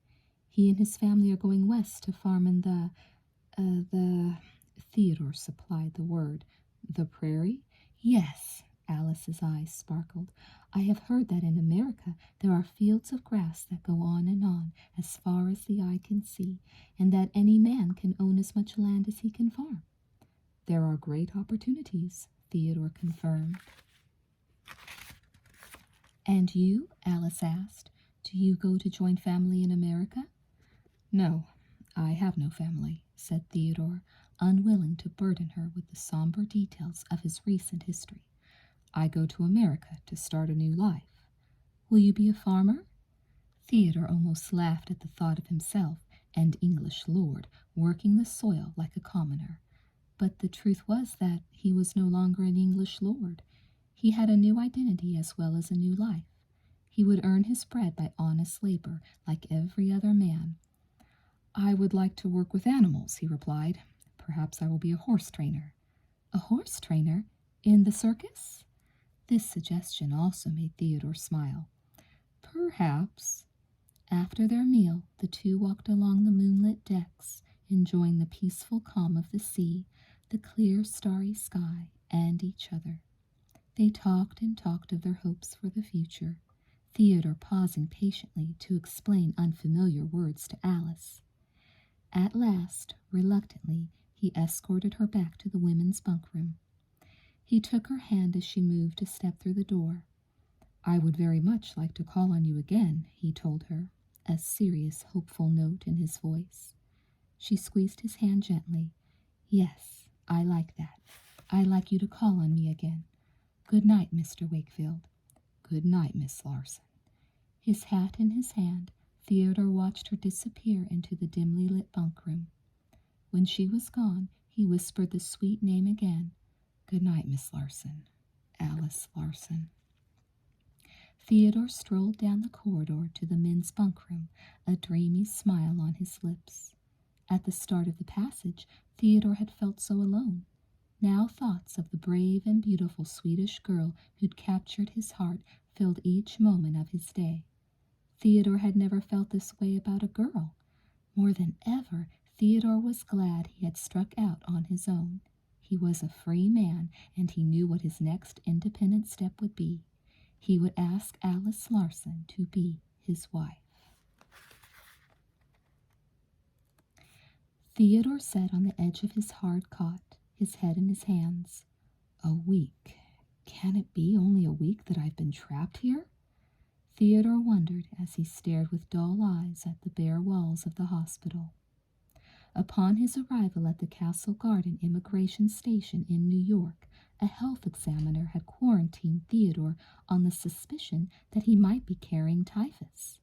He and his family are going west to farm in the Theodore supplied the word. "The prairie?" "Yes." Alice's eyes sparkled. "I have heard that in America there are fields of grass that go on and on as far as the eye can see, and that any man can own as much land as he can farm." "There are great opportunities," Theodore confirmed. "And you?" Alice asked. "Do you go to join family in America?" "No, I have no family," said Theodore, unwilling to burden her with the somber details of his recent history. "I go to America to start a new life." "Will you be a farmer?" Theodore almost laughed at the thought of himself, an English lord, working the soil like a commoner. But the truth was that he was no longer an English lord. He had a new identity as well as a new life. He would earn his bread by honest labor, like every other man. "I would like to work with animals," he replied. "Perhaps I will be a horse trainer." "A horse trainer? In the circus?" This suggestion also made Theodore smile. "Perhaps." After their meal, the two walked along the moonlit decks, enjoying the peaceful calm of the sea, the clear starry sky, and each other. They talked and talked of their hopes for the future, Theodore pausing patiently to explain unfamiliar words to Alice. At last, reluctantly, he escorted her back to the women's bunk room. He took her hand as she moved to step through the door. "I would very much like to call on you again," he told her, a serious, hopeful note in his voice. She squeezed his hand gently. "Yes, I like that. I'd like you to call on me again. Good night, Mr. Wakefield." "Good night, Miss Larson." His hat in his hand, Theodore watched her disappear into the dimly lit bunk room. When she was gone, he whispered the sweet name again. "Good night, Miss Larson. Alice Larson." Theodore strolled down the corridor to the men's bunk room, a dreamy smile on his lips. At the start of the passage, Theodore had felt so alone. Now thoughts of the brave and beautiful Swedish girl who'd captured his heart filled each moment of his day. Theodore had never felt this way about a girl. More than ever, Theodore was glad he had struck out on his own. He was a free man, and he knew what his next independent step would be. He would ask Alice Larson to be his wife. Theodore sat on the edge of his hard cot, his head in his hands. "A week. Can it be only a week that I've been trapped here?" Theodore wondered as he stared with dull eyes at the bare walls of the hospital. Upon his arrival at the Castle Garden Immigration Station in New York, a health examiner had quarantined Theodore on the suspicion that he might be carrying typhus.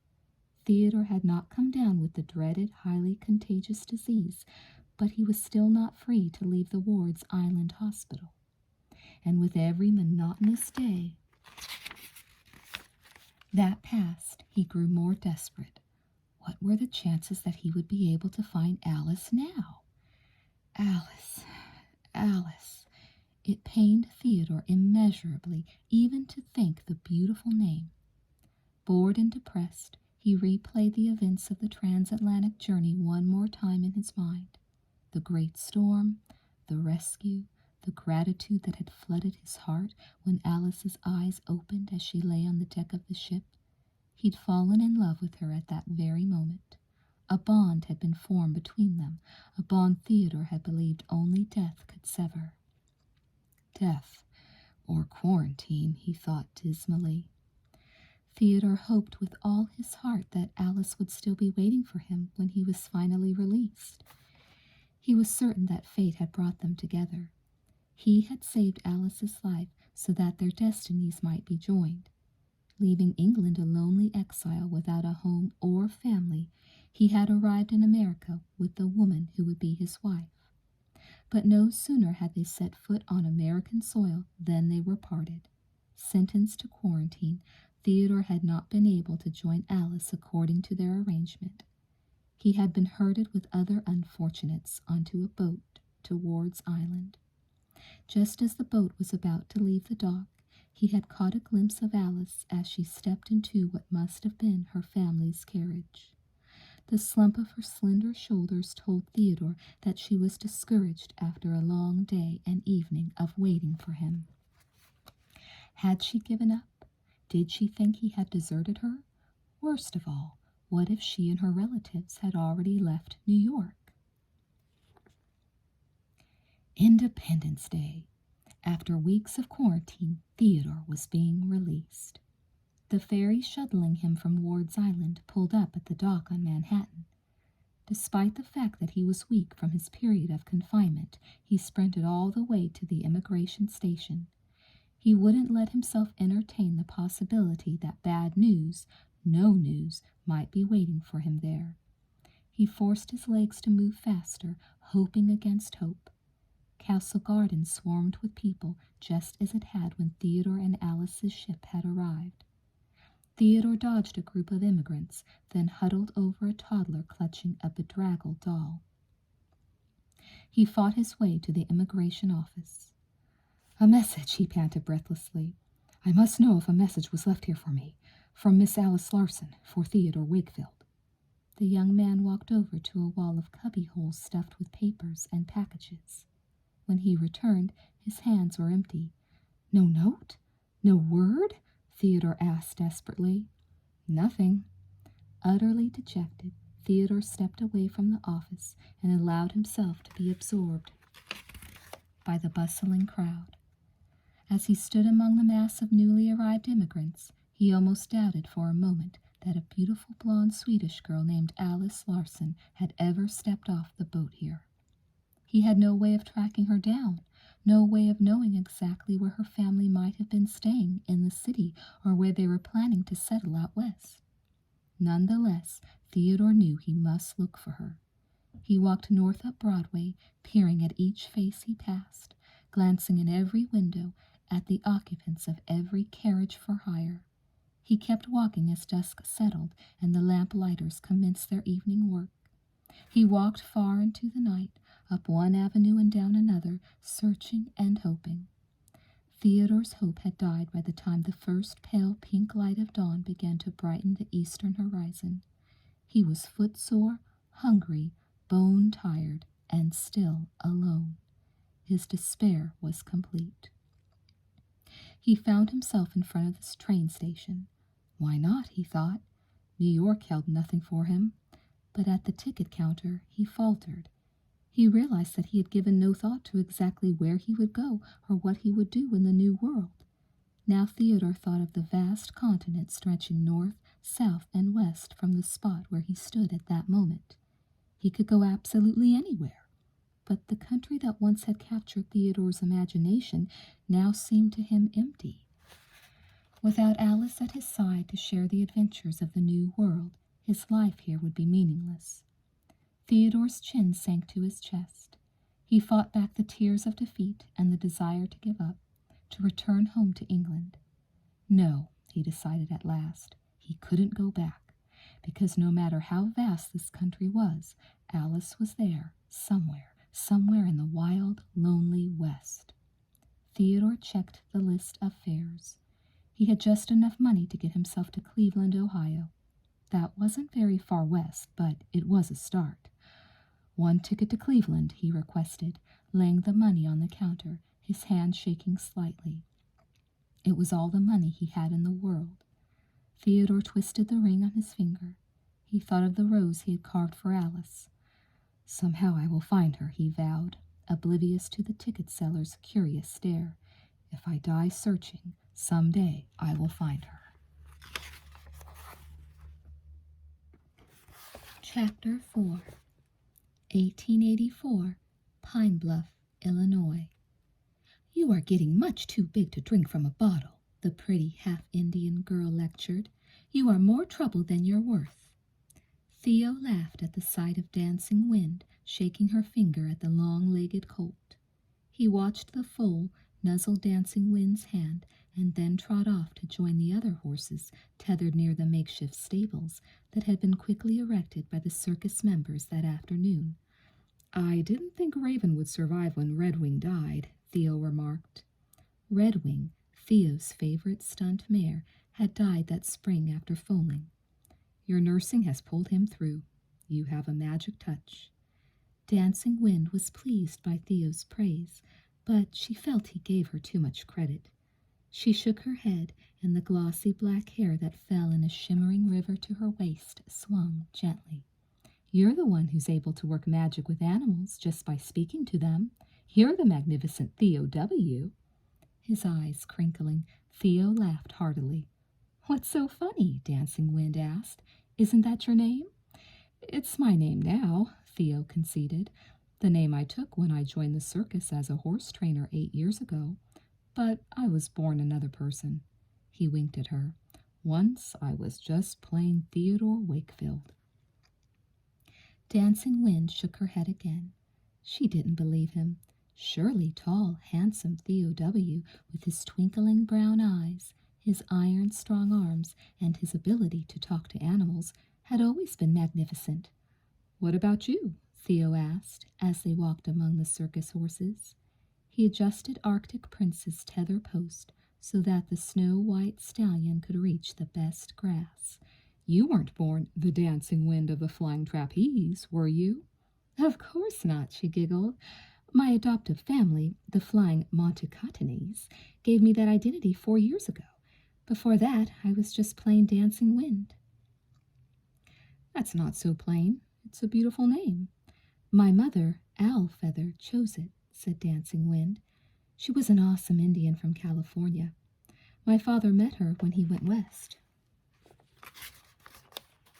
Theodore had not come down with the dreaded, highly contagious disease, but he was still not free to leave the ward's island hospital. And with every monotonous day that passed, he grew more desperate. What were the chances that he would be able to find Alice now? Alice, Alice. It pained Theodore immeasurably even to think the beautiful name. Bored and depressed, he replayed the events of the transatlantic journey one more time in his mind. The great storm, the rescue, the gratitude that had flooded his heart when Alice's eyes opened as she lay on the deck of the ship, He'd fallen in love with her at that very moment. A bond had been formed between them, a bond Theodore had believed only death could sever. Death, or quarantine, he thought dismally. Theodore hoped with all his heart that Alice would still be waiting for him when he was finally released. He was certain that fate had brought them together. He had saved Alice's life so that their destinies might be joined. Leaving England a lonely exile without a home or family, he had arrived in America with the woman who would be his wife. But no sooner had they set foot on American soil than they were parted. Sentenced to quarantine, Theodore had not been able to join Alice according to their arrangement. He had been herded with other unfortunates onto a boat towards Island. Just as the boat was about to leave the dock, he had caught a glimpse of Alice as she stepped into what must have been her family's carriage. The slump of her slender shoulders told Theodore that she was discouraged after a long day and evening of waiting for him. Had she given up? Did she think he had deserted her? Worst of all, what if she and her relatives had already left New York? Independence Day. After weeks of quarantine, Theodore was being released. The ferry shuttling him from Ward's Island pulled up at the dock on Manhattan. Despite the fact that he was weak from his period of confinement, he sprinted all the way to the immigration station. He wouldn't let himself entertain the possibility that bad news, no news, might be waiting for him there. He forced his legs to move faster, hoping against hope. Castle Garden swarmed with people, just as it had when Theodore and Alice's ship had arrived. Theodore dodged a group of immigrants, then huddled over a toddler clutching a bedraggled doll. He fought his way to the immigration office. "A message," he panted breathlessly. "I must know if a message was left here for me. From Miss Alice Larson, for Theodore Wakefield." The young man walked over to a wall of cubbyholes stuffed with papers and packages. When he returned, his hands were empty. "No note? No word?" Theodore asked desperately. "Nothing." Utterly dejected, Theodore stepped away from the office and allowed himself to be absorbed by the bustling crowd. As he stood among the mass of newly arrived immigrants, he almost doubted for a moment that a beautiful blonde Swedish girl named Alice Larson had ever stepped off the boat here. He had no way of tracking her down, no way of knowing exactly where her family might have been staying in the city or where they were planning to settle out west. Nonetheless, Theodore knew he must look for her. He walked north up Broadway, peering at each face he passed, glancing in every window at the occupants of every carriage for hire. He kept walking as dusk settled and the lamp-lighters commenced their evening work. He walked far into the night, up one avenue and down another, searching and hoping. Theodore's hope had died by the time the first pale pink light of dawn began to brighten the eastern horizon. He was footsore, hungry, bone-tired, and still alone. His despair was complete. He found himself in front of this train station. Why not, he thought. New York held nothing for him. But at the ticket counter, he faltered. He realized that he had given no thought to exactly where he would go or what he would do in the new world. Now Theodore thought of the vast continent stretching north, south, and west from the spot where he stood at that moment. He could go absolutely anywhere. But the country that once had captured Theodore's imagination now seemed to him empty. Without Alice at his side to share the adventures of the new world, his life here would be meaningless. Theodore's chin sank to his chest. He fought back the tears of defeat and the desire to give up, to return home to England. No, he decided at last, he couldn't go back, because no matter how vast this country was, Alice was there, somewhere in the wild, lonely West. Theodore checked the list of fares. He had just enough money to get himself to Cleveland, Ohio. That wasn't very far west, but it was a start. 1 ticket to Cleveland, he requested, laying the money on the counter, his hand shaking slightly. It was all the money he had in the world. Theodore twisted the ring on his finger. He thought of the rose he had carved for Alice. Somehow I will find her, he vowed, oblivious to the ticket seller's curious stare. If I die searching, some day I will find her. Chapter 4, 1884, Pine Bluff, Illinois. You are getting much too big to drink from a bottle, the pretty half-Indian girl lectured. You are more trouble than you're worth. Theo laughed at the sight of Dancing Wind, shaking her finger at the long-legged colt. He watched the foal nuzzle Dancing Wind's hand and then trot off to join the other horses tethered near the makeshift stables that had been quickly erected by the circus members that afternoon. I didn't think Raven would survive when Redwing died, Theo remarked. Redwing, Theo's favorite stunt mare, had died that spring after foaling. Your nursing has pulled him through. You have a magic touch. Dancing Wind was pleased by Theo's praise, but she felt he gave her too much credit. She shook her head, and the glossy black hair that fell in a shimmering river to her waist swung gently. You're the one who's able to work magic with animals just by speaking to them. You're the magnificent Theo W. His eyes crinkling, Theo laughed heartily. What's so funny? Dancing Wind asked. Isn't that your name? It's my name now, Theo conceded. The name I took when I joined the circus as a horse trainer 8 years ago. But I was born another person. He winked at her. Once I was just plain Theodore Wakefield. Dancing Wind shook her head again. She didn't believe him. Surely tall, handsome Theo W., with his twinkling brown eyes, his iron-strong arms, and his ability to talk to animals, had always been magnificent. What about you? Theo asked, as they walked among the circus horses. He adjusted Arctic Prince's tether post so that the snow-white stallion could reach the best grass. You weren't born the Dancing Wind of the Flying Trapeze, were you? Of course not, she giggled. My adoptive family, the Flying Montecotonese, gave me that identity 4 years ago. Before that, I was just plain Dancing Wind. That's not so plain. It's a beautiful name. My mother, Owl Feather, chose it, said Dancing Wind. She was an awesome Indian from California. My father met her when he went west.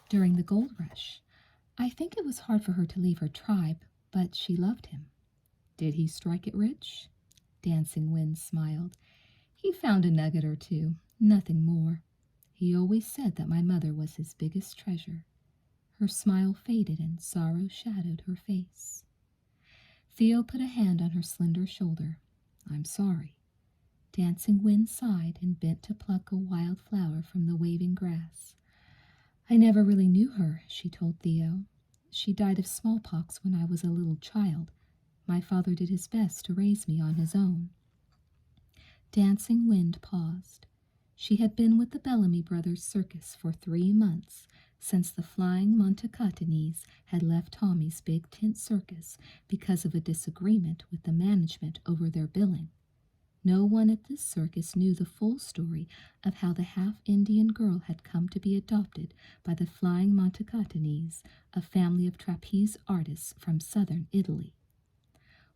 During the gold rush, I think it was hard for her to leave her tribe, but she loved him. Did he strike it rich? Dancing Wind smiled. He found a nugget or two, nothing more. He always said that my mother was his biggest treasure. Her smile faded and sorrow shadowed her face. Theo put a hand on her slender shoulder. I'm sorry. Dancing Wind sighed and bent to pluck a wild flower from the waving grass. I never really knew her, she told Theo. She died of smallpox when I was a little child. My father did his best to raise me on his own. Dancing Wind paused. She had been with the Bellamy Brothers Circus for 3 months, since the Flying Montecotonese had left Tommy's big tent circus because of a disagreement with the management over their billing. No one at this circus knew the full story of how the half-Indian girl had come to be adopted by the Flying Montecotonese, a family of trapeze artists from southern Italy.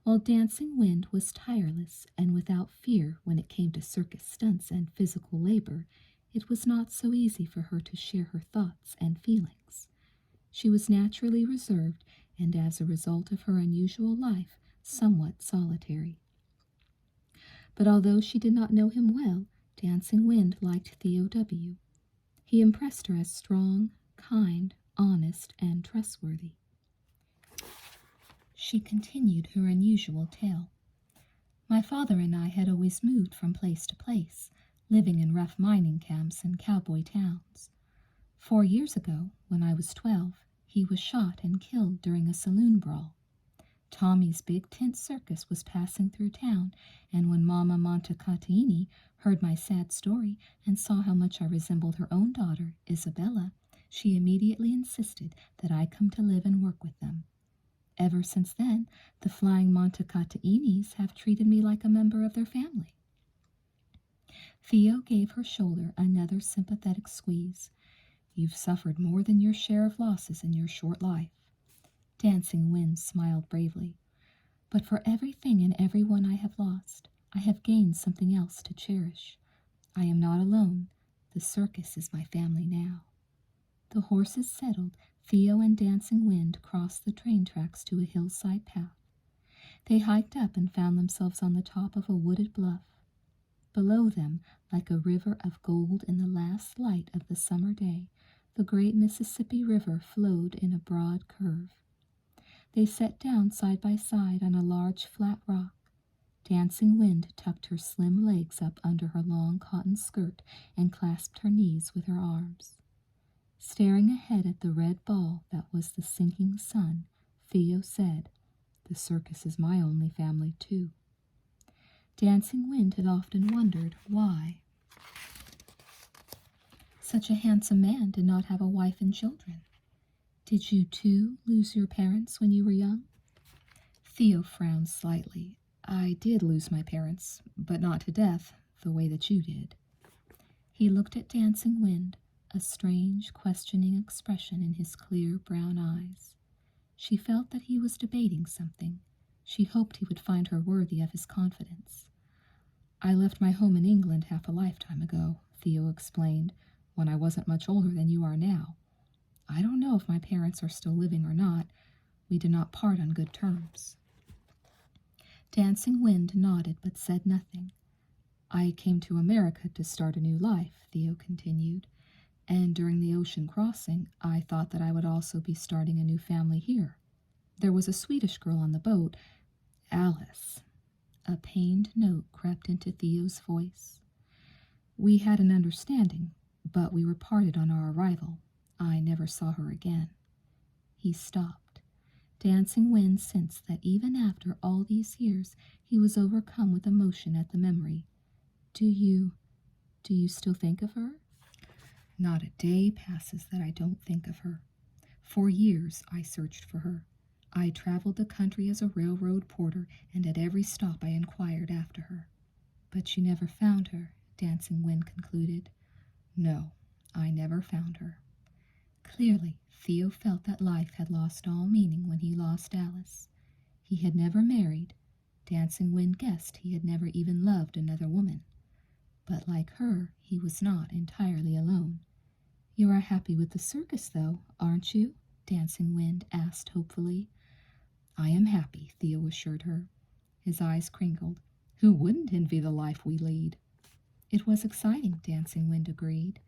While Dancing Wind was tireless and without fear when it came to circus stunts and physical labor, it was not so easy for her to share her thoughts and feelings. She was naturally reserved and, as a result of her unusual life, somewhat solitary. But although she did not know him well, Dancing Wind liked Theo W. He impressed her as strong, kind, honest, and trustworthy. She continued her unusual tale. My father and I had always moved from place to place, living in rough mining camps and cowboy towns. 4 years ago, when I was 12, he was shot and killed during a saloon brawl. Tommy's big tent circus was passing through town, and when Mama Montecatini heard my sad story and saw how much I resembled her own daughter, Isabella, she immediately insisted that I come to live and work with them. Ever since then, the Flying Montecatines have treated me like a member of their family. Theo gave her shoulder another sympathetic squeeze. You've suffered more than your share of losses in your short life. Dancing Wind smiled bravely. But for everything and everyone I have lost, I have gained something else to cherish. I am not alone. The circus is my family now. The horses settled, Theo and Dancing Wind crossed the train tracks to a hillside path. They hiked up and found themselves on the top of a wooded bluff. Below them, like a river of gold in the last light of the summer day, the great Mississippi River flowed in a broad curve. They sat down side by side on a large flat rock. Dancing Wind tucked her slim legs up under her long cotton skirt and clasped her knees with her arms. Staring ahead at the red ball that was the sinking sun, Theo said, "The circus is my only family, too." Dancing Wind had often wondered why such a handsome man did not have a wife and children. Did you, too, lose your parents when you were young? Theo frowned slightly. I did lose my parents, but not to death, the way that you did. He looked at Dancing Wind, a strange, questioning expression in his clear brown eyes. She felt that he was debating something. She hoped he would find her worthy of his confidence. I left my home in England half a lifetime ago, Theo explained, when I wasn't much older than you are now. I don't know if my parents are still living or not. We did not part on good terms. Dancing Wind nodded but said nothing. I came to America to start a new life, Theo continued, and during the ocean crossing, I thought that I would also be starting a new family here. There was a Swedish girl on the boat, Alice. A pained note crept into Theo's voice. We had an understanding, but we were parted on our arrival. I never saw her again. He stopped. Dancing Wind sensed that even after all these years, he was overcome with emotion at the memory. Do you still think of her? Not a day passes that I don't think of her. For years I searched for her. I traveled the country as a railroad porter, and at every stop I inquired after her. But you never found her, Dancing Wind concluded. No, I never found her. Clearly, Theo felt that life had lost all meaning when he lost Alice. He had never married. Dancing Wind guessed he had never even loved another woman. But like her, he was not entirely alone. You are happy with the circus, though, aren't you? Dancing Wind asked hopefully. I am happy, Theo assured her. His eyes crinkled. Who wouldn't envy the life we lead? It was exciting, Dancing Wind agreed.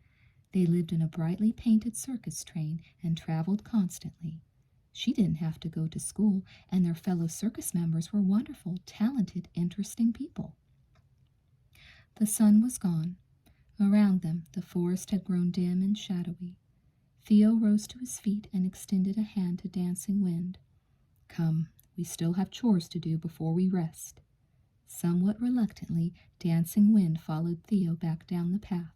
They lived in a brightly painted circus train and traveled constantly. She didn't have to go to school, and their fellow circus members were wonderful, talented, interesting people. The sun was gone. Around them, the forest had grown dim and shadowy. Theo rose to his feet and extended a hand to Dancing Wind. Come, we still have chores to do before we rest. Somewhat reluctantly, Dancing Wind followed Theo back down the path.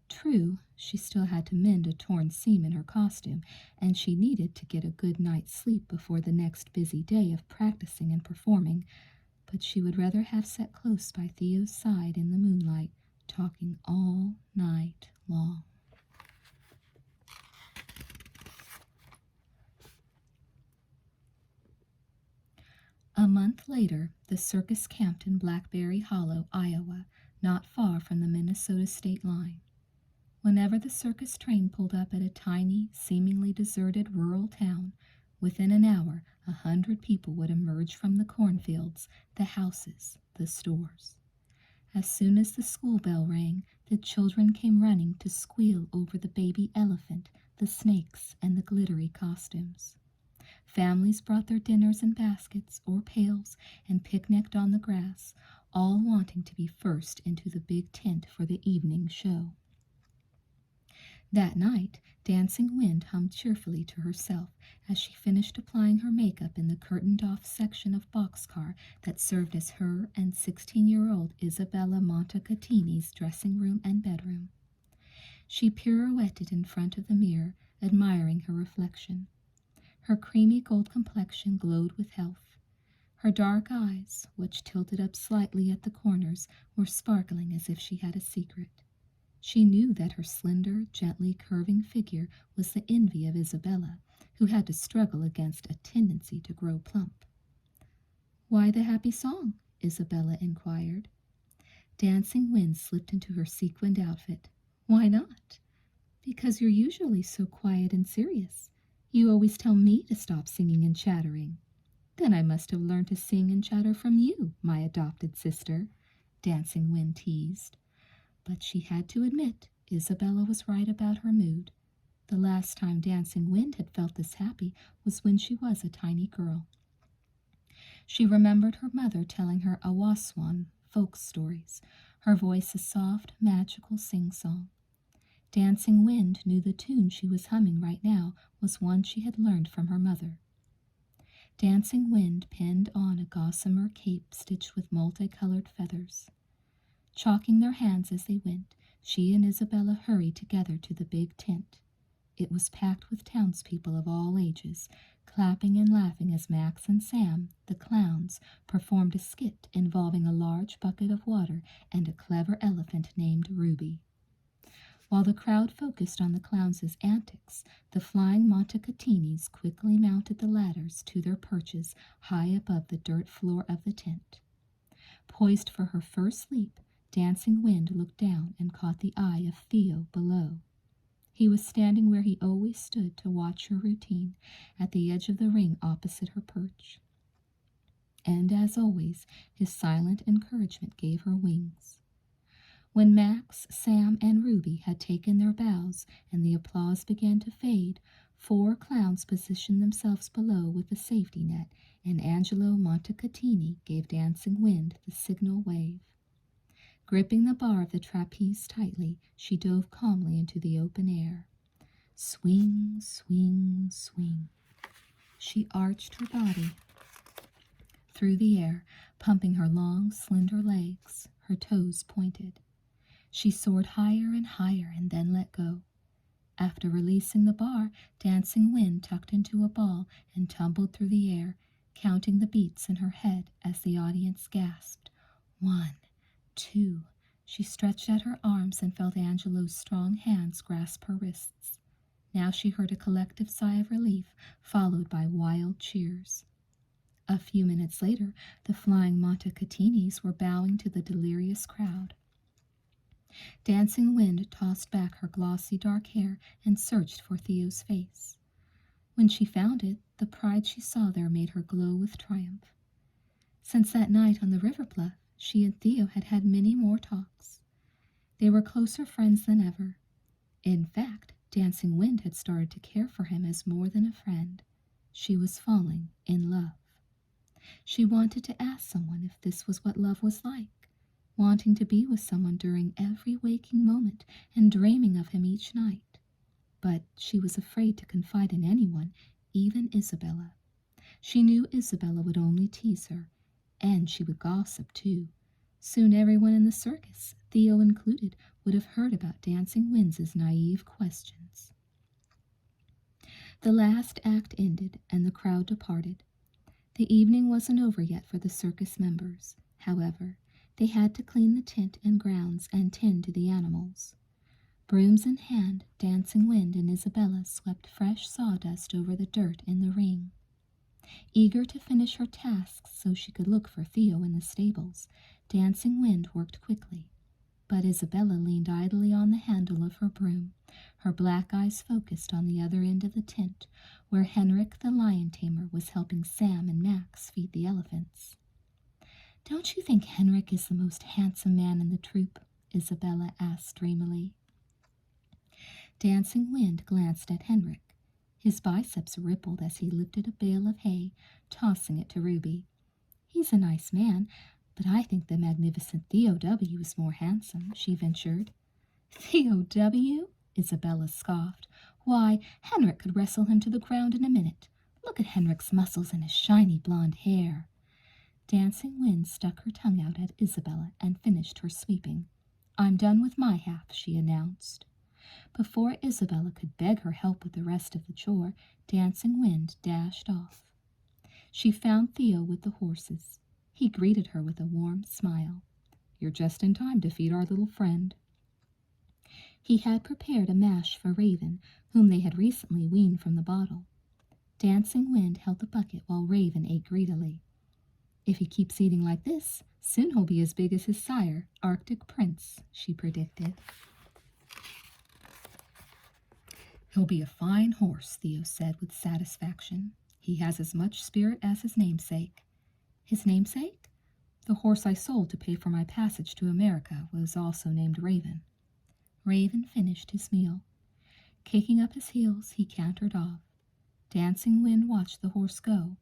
True, she still had to mend a torn seam in her costume, and she needed to get a good night's sleep before the next busy day of practicing and performing, but she would rather have sat close by Theo's side in the moonlight, talking all night long. A month later, the circus camped in Blackberry Hollow, Iowa, not far from the Minnesota state line. Whenever the circus train pulled up at a tiny, seemingly deserted rural town, within an hour 100 people would emerge from the cornfields, the houses, the stores. As soon as the school bell rang, the children came running to squeal over the baby elephant, the snakes, and the glittery costumes. Families brought their dinners in baskets or pails and picnicked on the grass, all wanting to be first into the big tent for the evening show. That night, Dancing Wind hummed cheerfully to herself as she finished applying her makeup in the curtained-off section of boxcar that served as her and 16-year-old Isabella Montecatini's dressing room and bedroom. She pirouetted in front of the mirror, admiring her reflection. Her creamy gold complexion glowed with health. Her dark eyes, which tilted up slightly at the corners, were sparkling as if she had a secret. She knew that her slender, gently curving figure was the envy of Isabella, who had to struggle against a tendency to grow plump. "Why the happy song?" Isabella inquired. Dancing Wind slipped into her sequined outfit. "Why not?" "Because you're usually so quiet and serious. You always tell me to stop singing and chattering." "Then I must have learned to sing and chatter from you, my adopted sister," Dancing Wind teased. But she had to admit Isabella was right about her mood. The last time Dancing Wind had felt this happy was when she was a tiny girl. She remembered her mother telling her Awaswan folk stories, her voice a soft, magical sing-song. Dancing Wind knew the tune she was humming right now was one she had learned from her mother. Dancing Wind pinned on a gossamer cape stitched with multicolored feathers. Chalking their hands as they went, she and Isabella hurried together to the big tent. It was packed with townspeople of all ages, clapping and laughing as Max and Sam, the clowns, performed a skit involving a large bucket of water and a clever elephant named Ruby. While the crowd focused on the clowns' antics, the flying Montecatinis quickly mounted the ladders to their perches high above the dirt floor of the tent. Poised for her first leap, Dancing Wind looked down and caught the eye of Theo below. He was standing where he always stood to watch her routine, at the edge of the ring opposite her perch. And as always, his silent encouragement gave her wings. When Max, Sam, and Ruby had taken their bows and the applause began to fade, 4 clowns positioned themselves below with a safety net, and Angelo Montecatini gave Dancing Wind the signal wave. Gripping the bar of the trapeze tightly, she dove calmly into the open air. Swing, swing, swing. She arched her body through the air, pumping her long, slender legs, her toes pointed. She soared higher and higher and then let go. After releasing the bar, Dancing Wind tucked into a ball and tumbled through the air, counting the beats in her head as the audience gasped. 1, 2. She stretched out her arms and felt Angelo's strong hands grasp her wrists. Now she heard a collective sigh of relief, followed by wild cheers. A few minutes later, the flying Montecatinis were bowing to the delirious crowd. Dancing Wind tossed back her glossy dark hair and searched for Theo's face. When she found it, the pride she saw there made her glow with triumph. Since that night on the river bluff, she and Theo had had many more talks. They were closer friends than ever. In fact, Dancing Wind had started to care for him as more than a friend. She was falling in love. She wanted to ask someone if this was what love was like, wanting to be with someone during every waking moment and dreaming of him each night. But she was afraid to confide in anyone, even Isabella. She knew Isabella would only tease her, and she would gossip too. Soon everyone in the circus, Theo included, would have heard about Dancing Wind's naive questions. The last act ended, and the crowd departed. The evening wasn't over yet for the circus members. However, they had to clean the tent and grounds and tend to the animals. Brooms in hand, Dancing Wind and Isabella swept fresh sawdust over the dirt in the ring. Eager to finish her tasks so she could look for Theo in the stables, Dancing Wind worked quickly. But Isabella leaned idly on the handle of her broom, her black eyes focused on the other end of the tent, where Henrik the lion tamer was helping Sam and Max feed the elephants. "Don't you think Henrik is the most handsome man in the troupe?" Isabella asked dreamily. Dancing Wind glanced at Henrik. His biceps rippled as he lifted a bale of hay, tossing it to Ruby. "He's a nice man, but I think the magnificent Theo W. is more handsome," she ventured. "Theo W.?" Isabella scoffed. "Why, Henrik could wrestle him to the ground in a minute. Look at Henrik's muscles and his shiny blonde hair." Dancing Wind stuck her tongue out at Isabella and finished her sweeping. "I'm done with my half," she announced. Before Isabella could beg her help with the rest of the chore, Dancing Wind dashed off. She found Theo with the horses. He greeted her with a warm smile. "You're just in time to feed our little friend." He had prepared a mash for Raven, whom they had recently weaned from the bottle. Dancing Wind held the bucket while Raven ate greedily. "If he keeps eating like this, soon he'll be as big as his sire, Arctic Prince," she predicted. "He'll be a fine horse," Theo said with satisfaction. "He has as much spirit as his namesake." "His namesake?" "The horse I sold to pay for my passage to America was also named Raven." Raven finished his meal. Kicking up his heels, he cantered off. Dancing Wind watched the horse go.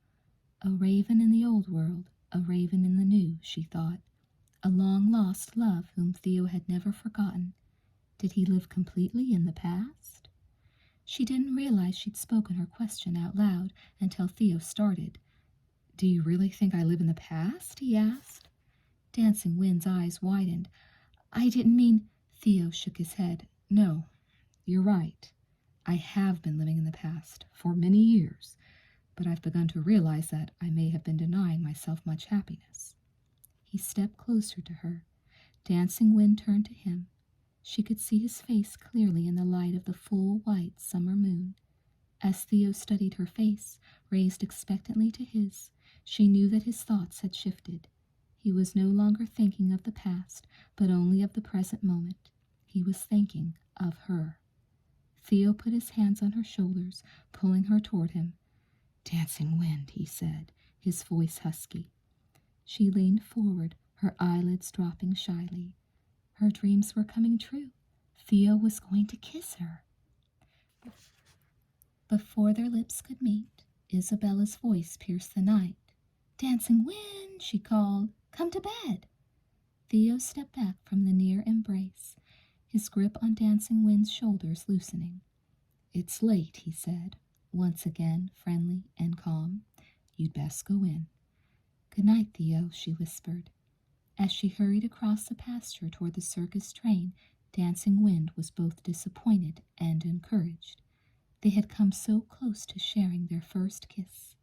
A raven in the old world, a raven in the new, she thought. A long-lost love whom Theo had never forgotten. Did he live completely in the past? She didn't realize she'd spoken her question out loud until Theo started. "Do you really think I live in the past?" he asked. Dancing Wind's eyes widened. "I didn't mean—" Theo shook his head. "No, you're right. I have been living in the past for many years, but I've begun to realize that I may have been denying myself much happiness." He stepped closer to her. Dancing Wind turned to him. She could see his face clearly in the light of the full white summer moon. As Theo studied her face, raised expectantly to his, she knew that his thoughts had shifted. He was no longer thinking of the past, but only of the present moment. He was thinking of her. Theo put his hands on her shoulders, pulling her toward him. "Dancing Wind," he said, his voice husky. She leaned forward, her eyelids dropping shyly. Her dreams were coming true. Theo was going to kiss her. Before their lips could meet, Isabella's voice pierced the night. "Dancing Wind," she called, "come to bed." Theo stepped back from the near embrace, his grip on Dancing Wind's shoulders loosening. "It's late," he said, once again friendly and calm. "You'd best go in." "Good night, Theo," she whispered. As she hurried across the pasture toward the circus train, Dancing Wind was both disappointed and encouraged. They had come so close to sharing their first kiss.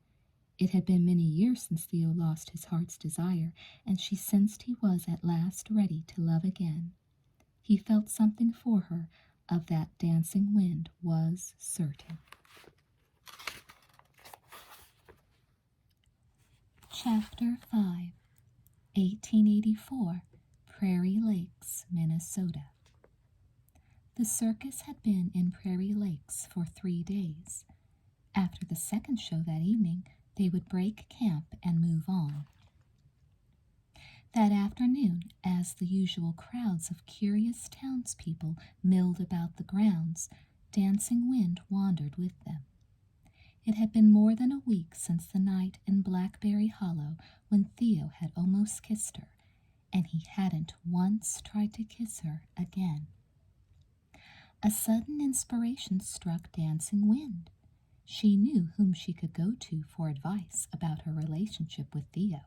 It had been many years since Theo lost his heart's desire, and she sensed he was at last ready to love again. He felt something for her, of that Dancing Wind was certain. Chapter 5, 1884, Prairie Lakes, Minnesota. The circus had been in Prairie Lakes for 3 days. After the second show that evening, they would break camp and move on. That afternoon, as the usual crowds of curious townspeople milled about the grounds, Dancing Wind wandered with them. It had been more than a week since the night in Blackberry Hollow when Theo had almost kissed her, and he hadn't once tried to kiss her again. A sudden inspiration struck Dancing Wind. She knew whom she could go to for advice about her relationship with Theo.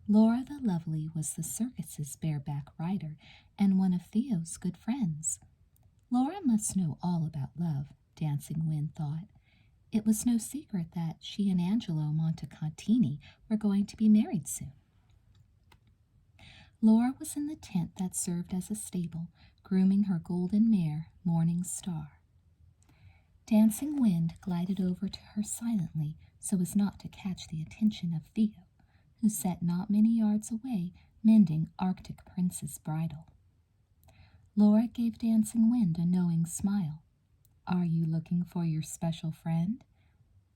Laura the Lovely was the circus's bareback rider and one of Theo's good friends. Laura must know all about love, Dancing Wind thought. It was no secret that she and Angelo Montecatini were going to be married soon. Laura was in the tent that served as a stable, grooming her golden mare, Morning Star. Dancing Wind glided over to her silently so as not to catch the attention of Theo, who sat not many yards away mending Arctic Prince's bridle. Laura gave Dancing Wind a knowing smile. "Are you looking for your special friend?"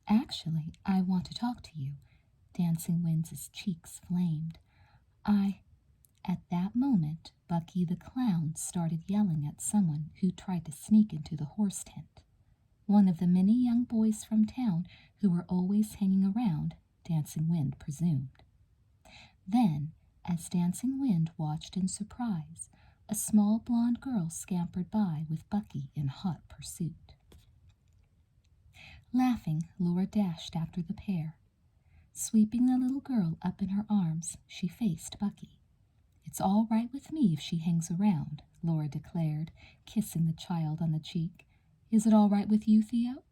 "Actually, I want to talk to you." Dancing Wind's cheeks flamed. At that moment, Bucky the Clown started yelling at someone who tried to sneak into the horse tent. One of the many young boys from town who were always hanging around, Dancing Wind presumed. Then, as Dancing Wind watched in surprise, a small blonde girl scampered by with Bucky in hot pursuit. Laughing, Laura dashed after the pair. Sweeping the little girl up in her arms, she faced Bucky. "It's all right with me if she hangs around," Laura declared, kissing the child on the cheek. "Is it all right with you, Theo?"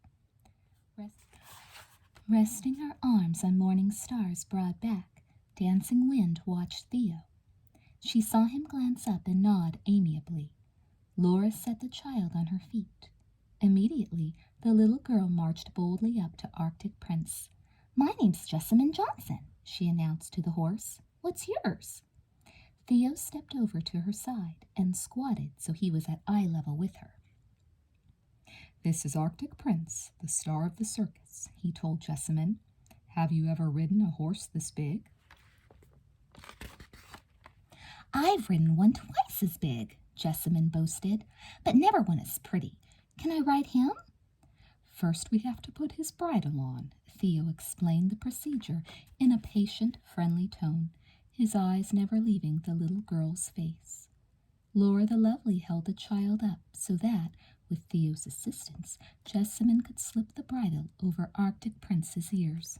Resting her arms on morning stars broad back, Dancing Wind watched Theo. She saw him glance up and nod amiably. Laura set the child on her feet. Immediately, the little girl marched boldly up to Arctic Prince. "My name's Jessamine Johnson," she announced to the horse. "What's yours?" Theo stepped over to her side and squatted so he was at eye level with her. "This is Arctic Prince, the star of the circus," he told Jessamine. "Have you ever ridden a horse this big?" "I've ridden one twice as big," Jessamine boasted, "but never one as pretty. Can I ride him?" "First we have to put his bridle on," Theo explained the procedure in a patient, friendly tone, his eyes never leaving the little girl's face. Laura the Lovely held the child up so that, with Theo's assistance, Jessamine could slip the bridle over Arctic Prince's ears.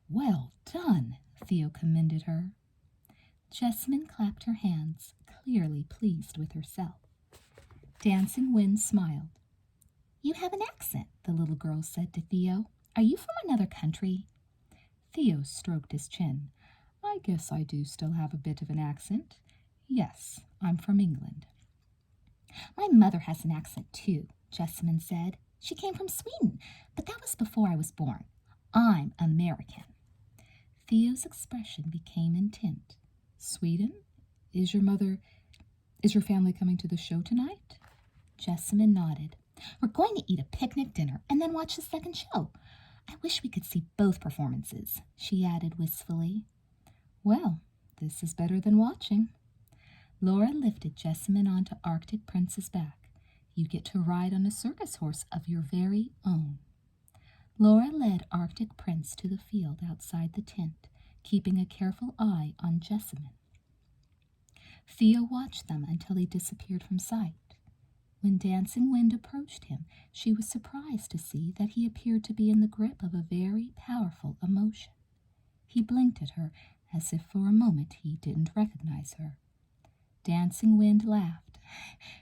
"Well done," Theo commended her. Jessamine clapped her hands, clearly pleased with herself. Dancing Wind smiled. "You have an accent," the little girl said to Theo. "Are you from another country?" Theo stroked his chin. "I guess I do still have a bit of an accent. Yes, I'm from England." "My mother has an accent too," Jessamine said. "She came from Sweden, but that was before I was born. I'm American." Theo's expression became intent. "Sweden? Is your family coming to the show tonight?" Jessamine nodded. "We're going to eat a picnic dinner and then watch the second show. I wish we could see both performances," she added wistfully. "Well, this is better than watching." Laura lifted Jessamine onto Arctic Prince's back. "You get to ride on a circus horse of your very own." Laura led Arctic Prince to the field outside the tent, keeping a careful eye on Jessamine. Theo watched them until he disappeared from sight. When Dancing Wind approached him, she was surprised to see that he appeared to be in the grip of a very powerful emotion. He blinked at her as if for a moment he didn't recognize her. Dancing Wind laughed.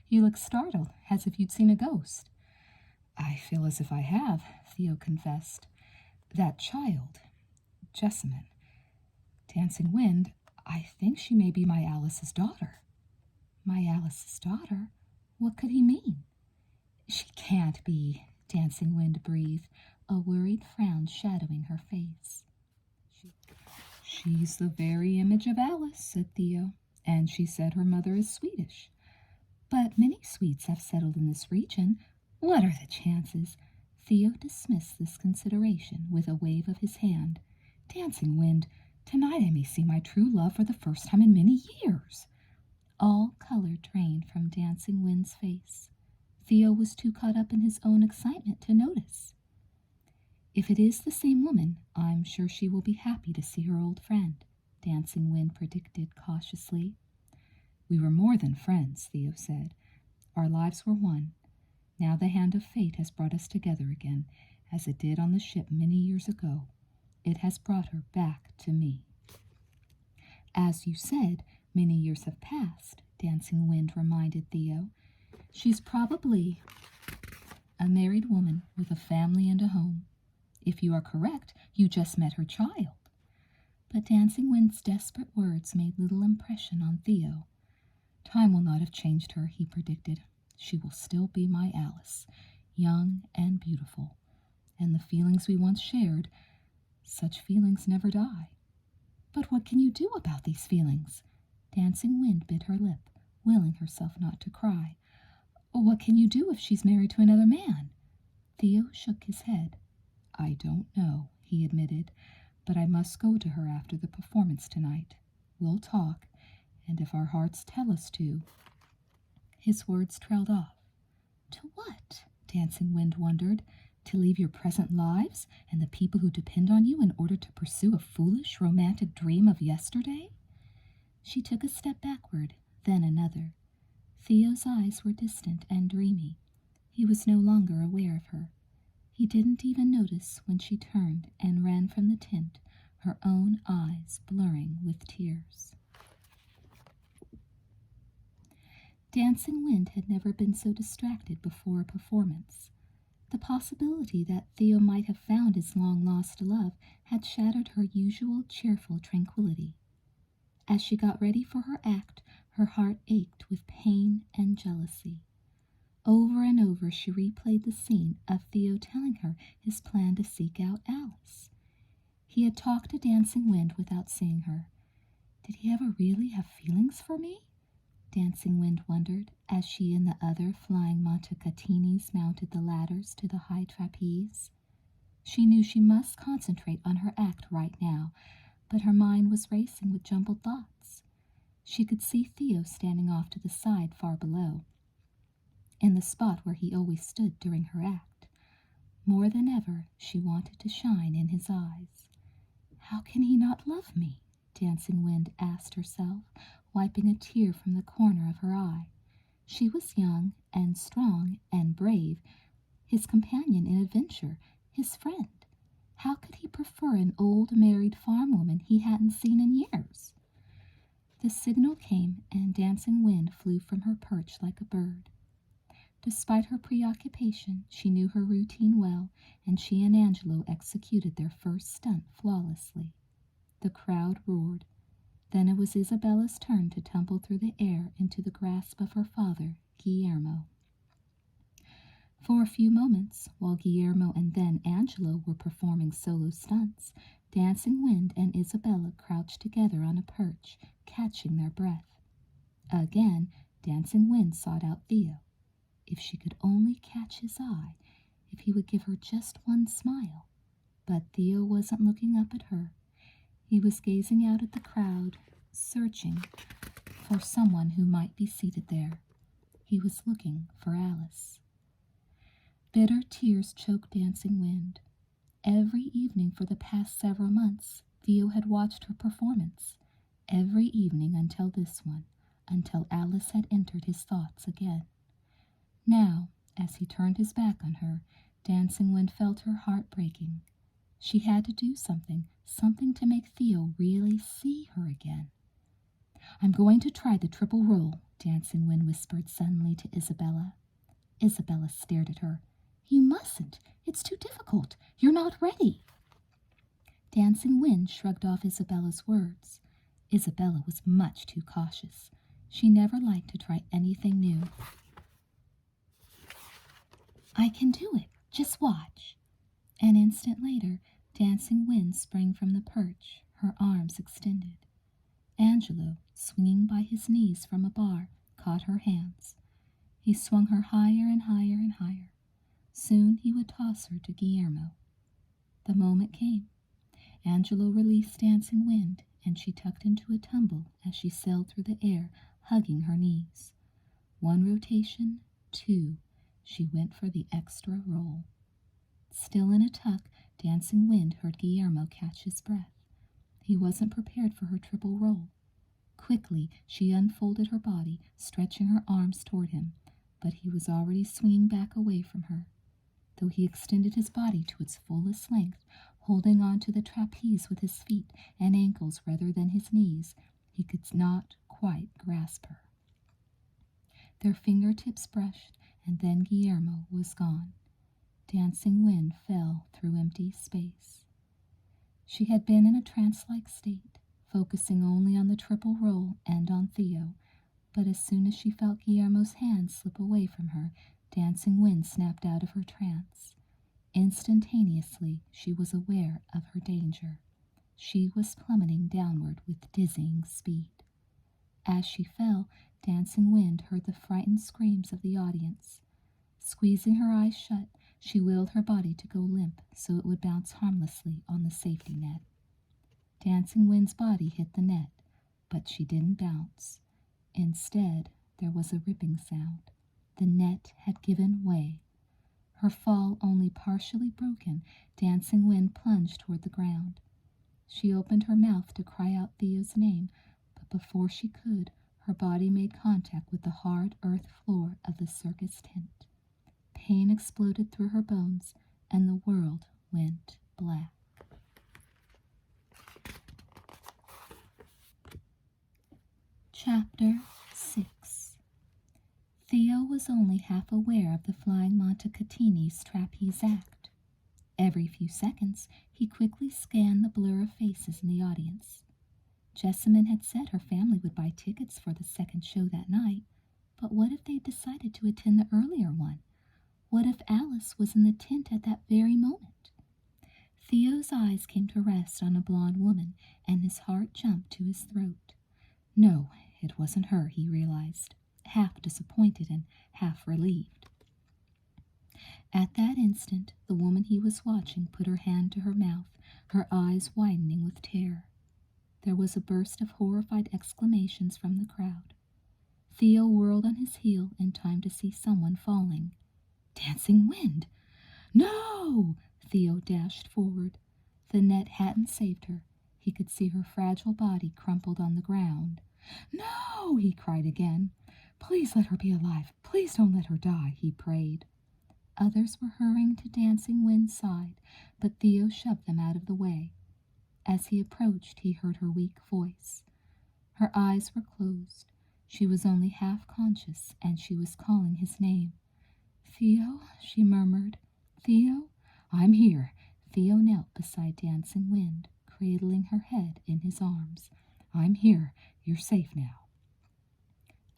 "You look startled, as if you'd seen a ghost." "I feel as if I have," Theo confessed. "That child, Jessamine. Dancing Wind, I think she may be my Alice's daughter." "My Alice's daughter? What could he mean?" "She can't be," Dancing Wind breathed, a worried frown shadowing her face. "She's the very image of Alice," said Theo, "and she said her mother is Swedish. But many Swedes have settled in this region. What are the chances?" Theo dismissed this consideration with a wave of his hand. "Dancing Wind, tonight I may see my true love for the first time in many years." All color drained from Dancing Wind's face. Theo was too caught up in his own excitement to notice. "If it is the same woman, I'm sure she will be happy to see her old friend," Dancing Wind predicted cautiously. "We were more than friends," Theo said. "Our lives were one. Now the hand of fate has brought us together again, as it did on the ship many years ago. It has brought her back to me." "As you said, many years have passed," Dancing Wind reminded Theo. "She's probably a married woman with a family and a home. If you are correct, you just met her child." But Dancing Wind's desperate words made little impression on Theo. "Time will not have changed her," he predicted. "She will still be my Alice, young and beautiful. And the feelings we once shared, such feelings never die." "But what can you do about these feelings?" Dancing Wind bit her lip, willing herself not to cry. "What can you do if she's married to another man?" Theo shook his head. "I don't know," he admitted, "but I must go to her after the performance tonight. We'll talk, and if our hearts tell us to—" His words trailed off. "To what?" Dancing Wind wondered. "To leave your present lives and the people who depend on you in order to pursue a foolish, romantic dream of yesterday?" She took a step backward, then another. Theo's eyes were distant and dreamy. He was no longer aware of her. He didn't even notice when she turned and ran from the tent, her own eyes blurring with tears. Dancing Wind had never been so distracted before a performance. The possibility that Theo might have found his long-lost love had shattered her usual cheerful tranquility. As she got ready for her act, her heart ached with pain and jealousy. Over and over she replayed the scene of Theo telling her his plan to seek out Alice. He had talked to Dancing Wind without seeing her. Did he ever really have feelings for me? Dancing Wind wondered, as she and the other flying Montecatinis mounted the ladders to the high trapeze. She knew she must concentrate on her act right now, but her mind was racing with jumbled thoughts. She could see Theo standing off to the side far below, in the spot where he always stood during her act. More than ever, she wanted to shine in his eyes. How can he not love me? Dancing Wind asked herself, wiping a tear from the corner of her eye. She was young and strong and brave, his companion in adventure, his friend. How could he prefer an old married farm woman he hadn't seen in years? The signal came, and Dancing Wind flew from her perch like a bird. Despite her preoccupation, she knew her routine well, and she and Angelo executed their first stunt flawlessly. The crowd roared. Then it was Isabella's turn to tumble through the air into the grasp of her father, Guillermo. For a few moments, while Guillermo and then Angelo were performing solo stunts, Dancing Wind and Isabella crouched together on a perch, catching their breath. Again, Dancing Wind sought out Theo. If she could only catch his eye, if he would give her just one smile. But Theo wasn't looking up at her. He was gazing out at the crowd, searching for someone who might be seated there. He was looking for Alice. Bitter tears choked Dancing Wind. Every evening for the past several months, Theo had watched her performance. Every evening until this one, until Alice had entered his thoughts again. Now, as he turned his back on her, Dancing Wind felt her heart breaking. She had to do something to make Theo really see her again. "I'm going to try the triple roll," Dancing Wind whispered suddenly to Isabella. Isabella stared at her. "You mustn't. It's too difficult. You're not ready." Dancing Wind shrugged off Isabella's words. Isabella was much too cautious. She never liked to try anything new. "I can do it. Just watch." An instant later, Dancing Wind sprang from the perch, her arms extended. Angelo, swinging by his knees from a bar, caught her hands. He swung her higher and higher and higher. Soon he would toss her to Guillermo. The moment came. Angelo released Dancing Wind, and she tucked into a tumble as she sailed through the air, hugging her knees. One rotation, two. She went for the extra roll. Still in a tuck, Dancing Wind heard Guillermo catch his breath. He wasn't prepared for her triple roll. Quickly, she unfolded her body, stretching her arms toward him, but he was already swinging back away from her. Though he extended his body to its fullest length, holding on to the trapeze with his feet and ankles rather than his knees, he could not quite grasp her. Their fingertips brushed, and then Guillermo was gone. Dancing Wind fell through empty space. She had been in a trance-like state, focusing only on the triple roll and on Theo, but as soon as she felt Guillermo's hand slip away from her, Dancing Wind snapped out of her trance. Instantaneously, she was aware of her danger. She was plummeting downward with dizzying speed. As she fell, Dancing Wind heard the frightened screams of the audience. Squeezing her eyes shut, she willed her body to go limp so it would bounce harmlessly on the safety net. Dancing Wind's body hit the net, but she didn't bounce. Instead, there was a ripping sound. The net had given way. Her fall only partially broken, Dancing Wind plunged toward the ground. She opened her mouth to cry out Theo's name, but before she could, her body made contact with the hard earth floor of the circus tent. Pain exploded through her bones, and the world went black. Chapter 6. Theo was only half aware of the flying Montecatini's trapeze act. Every few seconds, he quickly scanned the blur of faces in the audience. Jessamine had said her family would buy tickets for the second show that night, but what if they decided to attend the earlier one? What if Alice was in the tent at that very moment? Theo's eyes came to rest on a blonde woman, and his heart jumped to his throat. No, it wasn't her, he realized, half disappointed and half relieved. At that instant, the woman he was watching put her hand to her mouth, her eyes widening with terror. There was a burst of horrified exclamations from the crowd. Theo whirled on his heel in time to see someone falling. Dancing Wind! No! Theo dashed forward. The net hadn't saved her. He could see her fragile body crumpled on the ground. No! He cried again. Please let her be alive. Please don't let her die, he prayed. Others were hurrying to Dancing Wind's side, but Theo shoved them out of the way. As he approached, he heard her weak voice. Her eyes were closed. She was only half conscious, and she was calling his name. Theo, she murmured. Theo, I'm here. Theo knelt beside Dancing Wind, cradling her head in his arms. I'm here. You're safe now.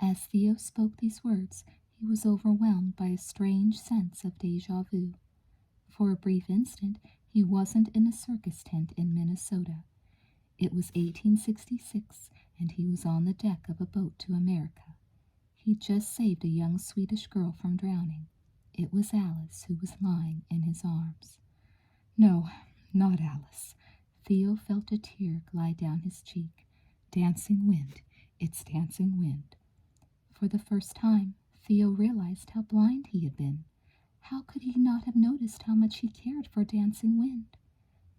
As Theo spoke these words, he was overwhelmed by a strange sense of déjà vu. For a brief instant, he wasn't in a circus tent in Minnesota. It was 1866, and he was on the deck of a boat to America. He'd just saved a young Swedish girl from drowning. It was Alice who was lying in his arms. No, not Alice. Theo felt a tear glide down his cheek. Dancing Wind. It's Dancing Wind. For the first time, Theo realized how blind he had been. How could he not have noticed how much he cared for Dancing Wind?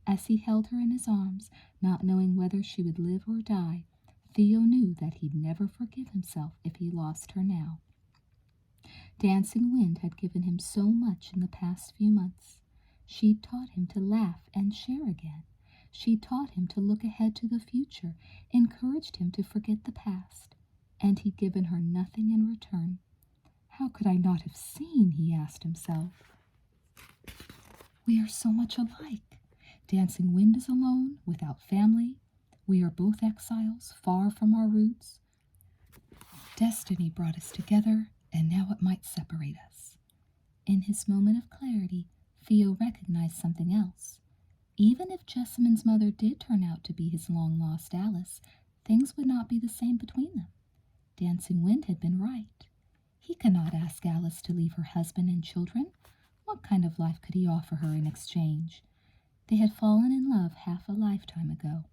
As he held her in his arms, not knowing whether she would live or die, Theo knew that he'd never forgive himself if he lost her now. Dancing Wind had given him so much in the past few months. She'd taught him to laugh and share again. She'd taught him to look ahead to the future, encouraged him to forget the past. And he'd given her nothing in return. How could I not have seen, he asked himself. We are so much alike. Dancing Wind is alone, without family. We are both exiles, far from our roots. Destiny brought us together, and now it might separate us. In his moment of clarity, Theo recognized something else. Even if Jessamine's mother did turn out to be his long-lost Alice, things would not be the same between them. Dancing Wind had been right. He could not ask Alice to leave her husband and children. What kind of life could he offer her in exchange? They had fallen in love half a lifetime ago.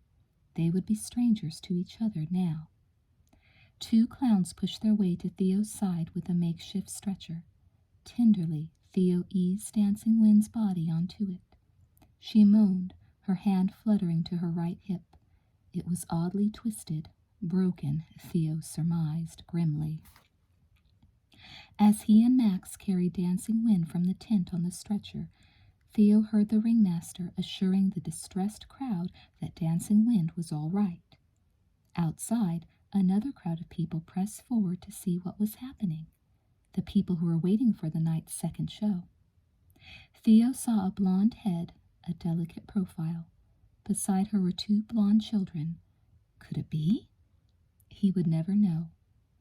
They would be strangers to each other now. Two clowns pushed their way to Theo's side with a makeshift stretcher. Tenderly, Theo eased Dancing Wind's body onto it. She moaned, her hand fluttering to her right hip. It was oddly twisted, broken, Theo surmised grimly. As he and Max carried Dancing Wind from the tent on the stretcher, Theo heard the ringmaster assuring the distressed crowd that Dancing Wind was all right. Outside, another crowd of people pressed forward to see what was happening, the people who were waiting for the night's second show. Theo saw a blonde head, a delicate profile. Beside her were two blonde children. Could it be? He would never know.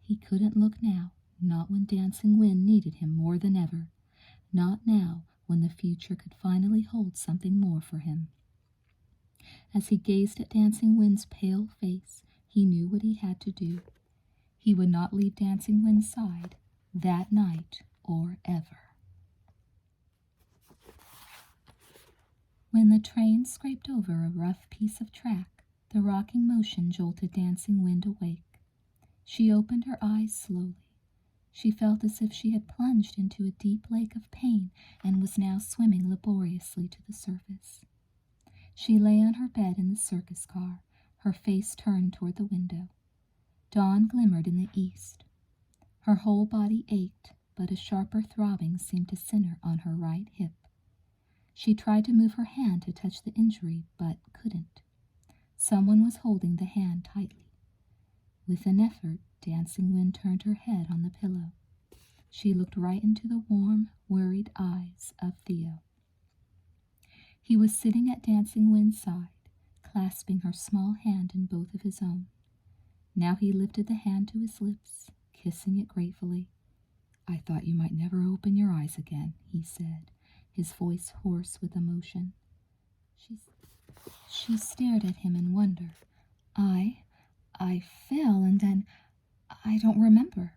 He couldn't look now, not when Dancing Wind needed him more than ever. Not now, when the future could finally hold something more for him. As he gazed at Dancing Wind's pale face, he knew what he had to do. He would not leave Dancing Wind's side, that night or ever. When the train scraped over a rough piece of track, the rocking motion jolted Dancing Wind awake. She opened her eyes slowly. She felt as if she had plunged into a deep lake of pain and was now swimming laboriously to the surface. She lay on her bed in the circus car, her face turned toward the window. Dawn glimmered in the east. Her whole body ached, but a sharper throbbing seemed to center on her right hip. She tried to move her hand to touch the injury, but couldn't. Someone was holding the hand tightly. With an effort, Dancing Wind turned her head on the pillow. She looked right into the warm, worried eyes of Theo. He was sitting at Dancing Wind's side, clasping her small hand in both of his own. Now he lifted the hand to his lips, kissing it gratefully. "I thought you might never open your eyes again," he said, his voice hoarse with emotion. She stared at him in wonder. I fell and then I don't remember."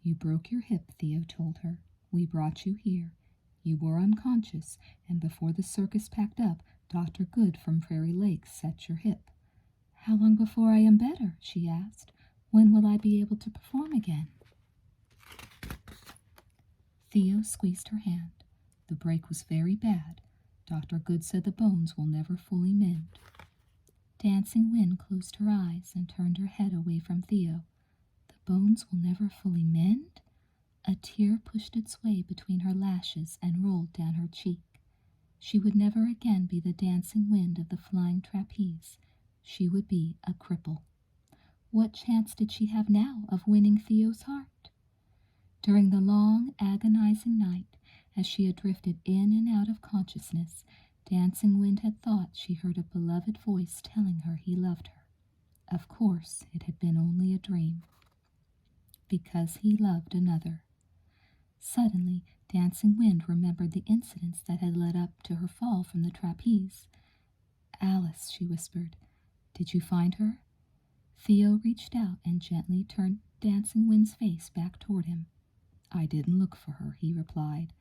"You broke your hip," Theo told her. "We brought you here. You were unconscious, and before the circus packed up, Dr. Good from Prairie Lake set your hip." "How long before I am better?" she asked. "When will I be able to perform again?" Theo squeezed her hand. "The break was very bad. Dr. Good said the bones will never fully mend." Dancing Wind closed her eyes and turned her head away from Theo. "The bones will never fully mend?" A tear pushed its way between her lashes and rolled down her cheek. She would never again be the dancing wind of the flying trapeze. She would be a cripple. What chance did she have now of winning Theo's heart? During the long, agonizing night, as she had drifted in and out of consciousness, Dancing Wind had thought she heard a beloved voice telling her he loved her. Of course, it had been only a dream. Because he loved another. Suddenly, Dancing Wind remembered the incidents that had led up to her fall from the trapeze. "Alice," she whispered, "did you find her?" Theo reached out and gently turned Dancing Wind's face back toward him. "I didn't look for her," he replied.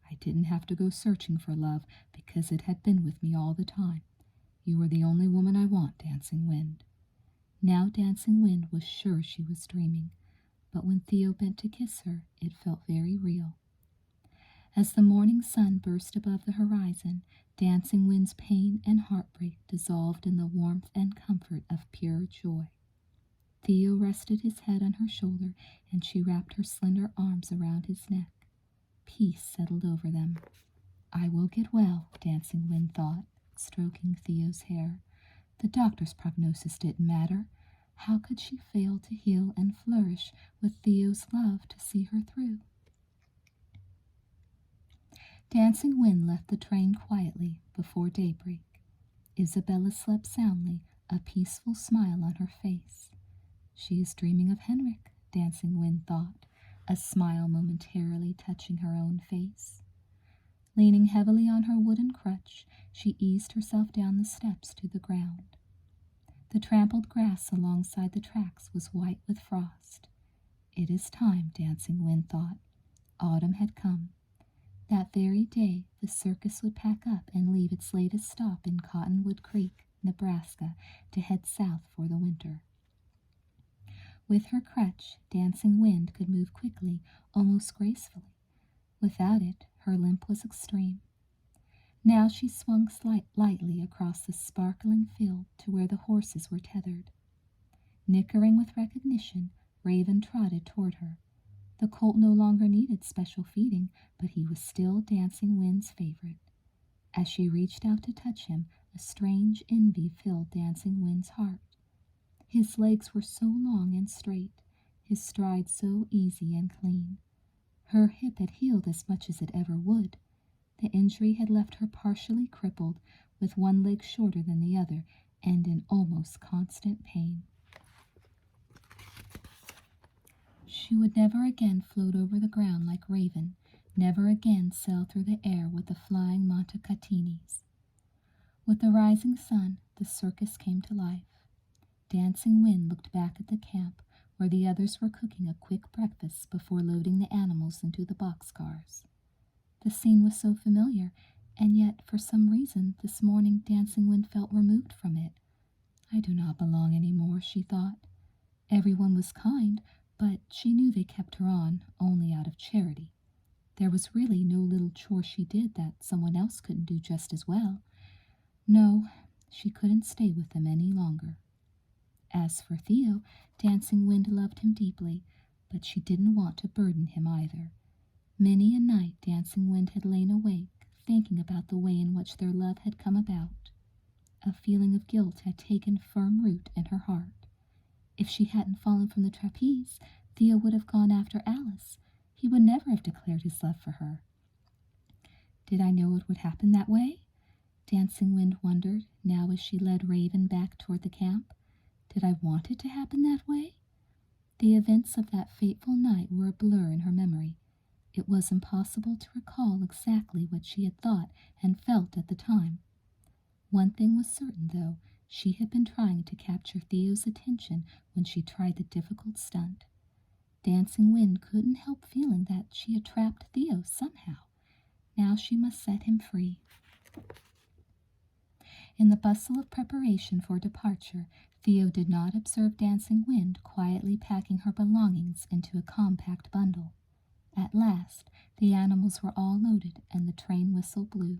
"I didn't have to go searching for love because it had been with me all the time. You are the only woman I want, Dancing Wind." Now Dancing Wind was sure she was dreaming, but when Theo bent to kiss her, it felt very real. As the morning sun burst above the horizon, Dancing Wind's pain and heartbreak dissolved in the warmth and comfort of pure joy. Theo rested his head on her shoulder, and she wrapped her slender arms around his neck. Peace settled over them. "I will get well," Dancing Wind thought, stroking Theo's hair. The doctor's prognosis didn't matter. How could she fail to heal and flourish with Theo's love to see her through? Dancing Wind left the train quietly before daybreak. Isabella slept soundly, a peaceful smile on her face. "She is dreaming of Henrik," Dancing Wind thought, a smile momentarily touching her own face. Leaning heavily on her wooden crutch, she eased herself down the steps to the ground. The trampled grass alongside the tracks was white with frost. It is time, Dancing Wind thought. Autumn had come. That very day, the circus would pack up and leave its latest stop in Cottonwood Creek, Nebraska, to head south for the winter. With her crutch, Dancing Wind could move quickly, almost gracefully. Without it, her limp was extreme. Now she swung lightly across the sparkling field to where the horses were tethered. Nickering with recognition, Raven trotted toward her. The colt no longer needed special feeding, but he was still Dancing Wind's favorite. As she reached out to touch him, a strange envy filled Dancing Wind's heart. His legs were so long and straight, his stride so easy and clean. Her hip had healed as much as it ever would. The injury had left her partially crippled, with one leg shorter than the other, and in almost constant pain. She would never again float over the ground like Raven, never again sail through the air with the flying Montecatinis. With the rising sun, the circus came to life. Dancing Wind looked back at the camp, where the others were cooking a quick breakfast before loading the animals into the boxcars. The scene was so familiar, and yet, for some reason, this morning Dancing Wind felt removed from it. "I do not belong any more," she thought. Everyone was kind, but she knew they kept her on only out of charity. There was really no little chore she did that someone else couldn't do just as well. No, she couldn't stay with them any longer. As for Theo, Dancing Wind loved him deeply, but she didn't want to burden him either. Many a night Dancing Wind had lain awake, thinking about the way in which their love had come about. A feeling of guilt had taken firm root in her heart. If she hadn't fallen from the trapeze, Theo would have gone after Alice, He would never have declared his love for her. Did I know it would happen that way? Dancing Wind wondered, now as she led Raven back toward the camp. Did I want it to happen that way? The events of that fateful night were a blur in her memory. It was impossible to recall exactly what she had thought and felt at the time. One thing was certain, though. She had been trying to capture Theo's attention when she tried the difficult stunt. Dancing Wind couldn't help feeling that she had trapped Theo somehow. Now she must set him free. In the bustle of preparation for departure, Theo did not observe Dancing Wind quietly packing her belongings into a compact bundle. At last, the animals were all loaded and the train whistle blew.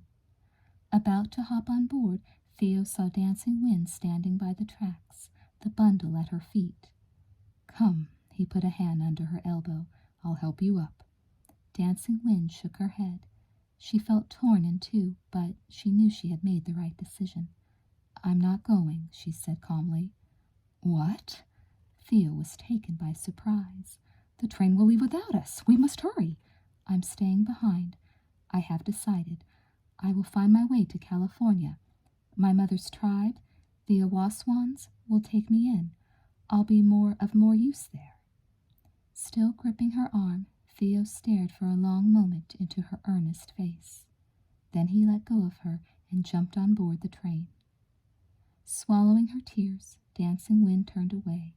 About to hop on board, Theo saw Dancing Wind standing by the tracks, the bundle at her feet. "Come," he put a hand under her elbow. "I'll help you up." Dancing Wind shook her head. She felt torn in two, but she knew she had made the right decision. "I'm not going," she said calmly. "What?" Theo was taken by surprise. "The train will leave without us. We must hurry." "I'm staying behind. I have decided. I will find my way to California. My mother's tribe, the Awaswans, will take me in. I'll be of more use there." Still gripping her arm, Theo stared for a long moment into her earnest face. Then he let go of her and jumped on board the train. Swallowing her tears, Dancing Wind turned away.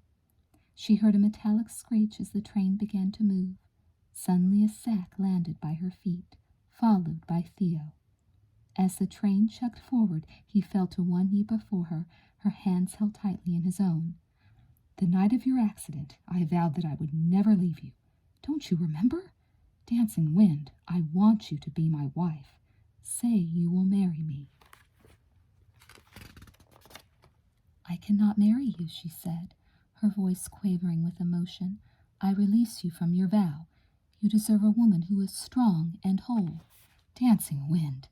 She heard a metallic screech as the train began to move. Suddenly a sack landed by her feet, followed by Theo. As the train chugged forward, he fell to one knee before her, her hands held tightly in his own. "The night of your accident, I vowed that I would never leave you. Don't you remember? Dancing Wind, I want you to be my wife. Say you will marry me." "I cannot marry you," she said, her voice quavering with emotion. "I release you from your vow. You deserve a woman who is strong and whole." "Dancing Wind."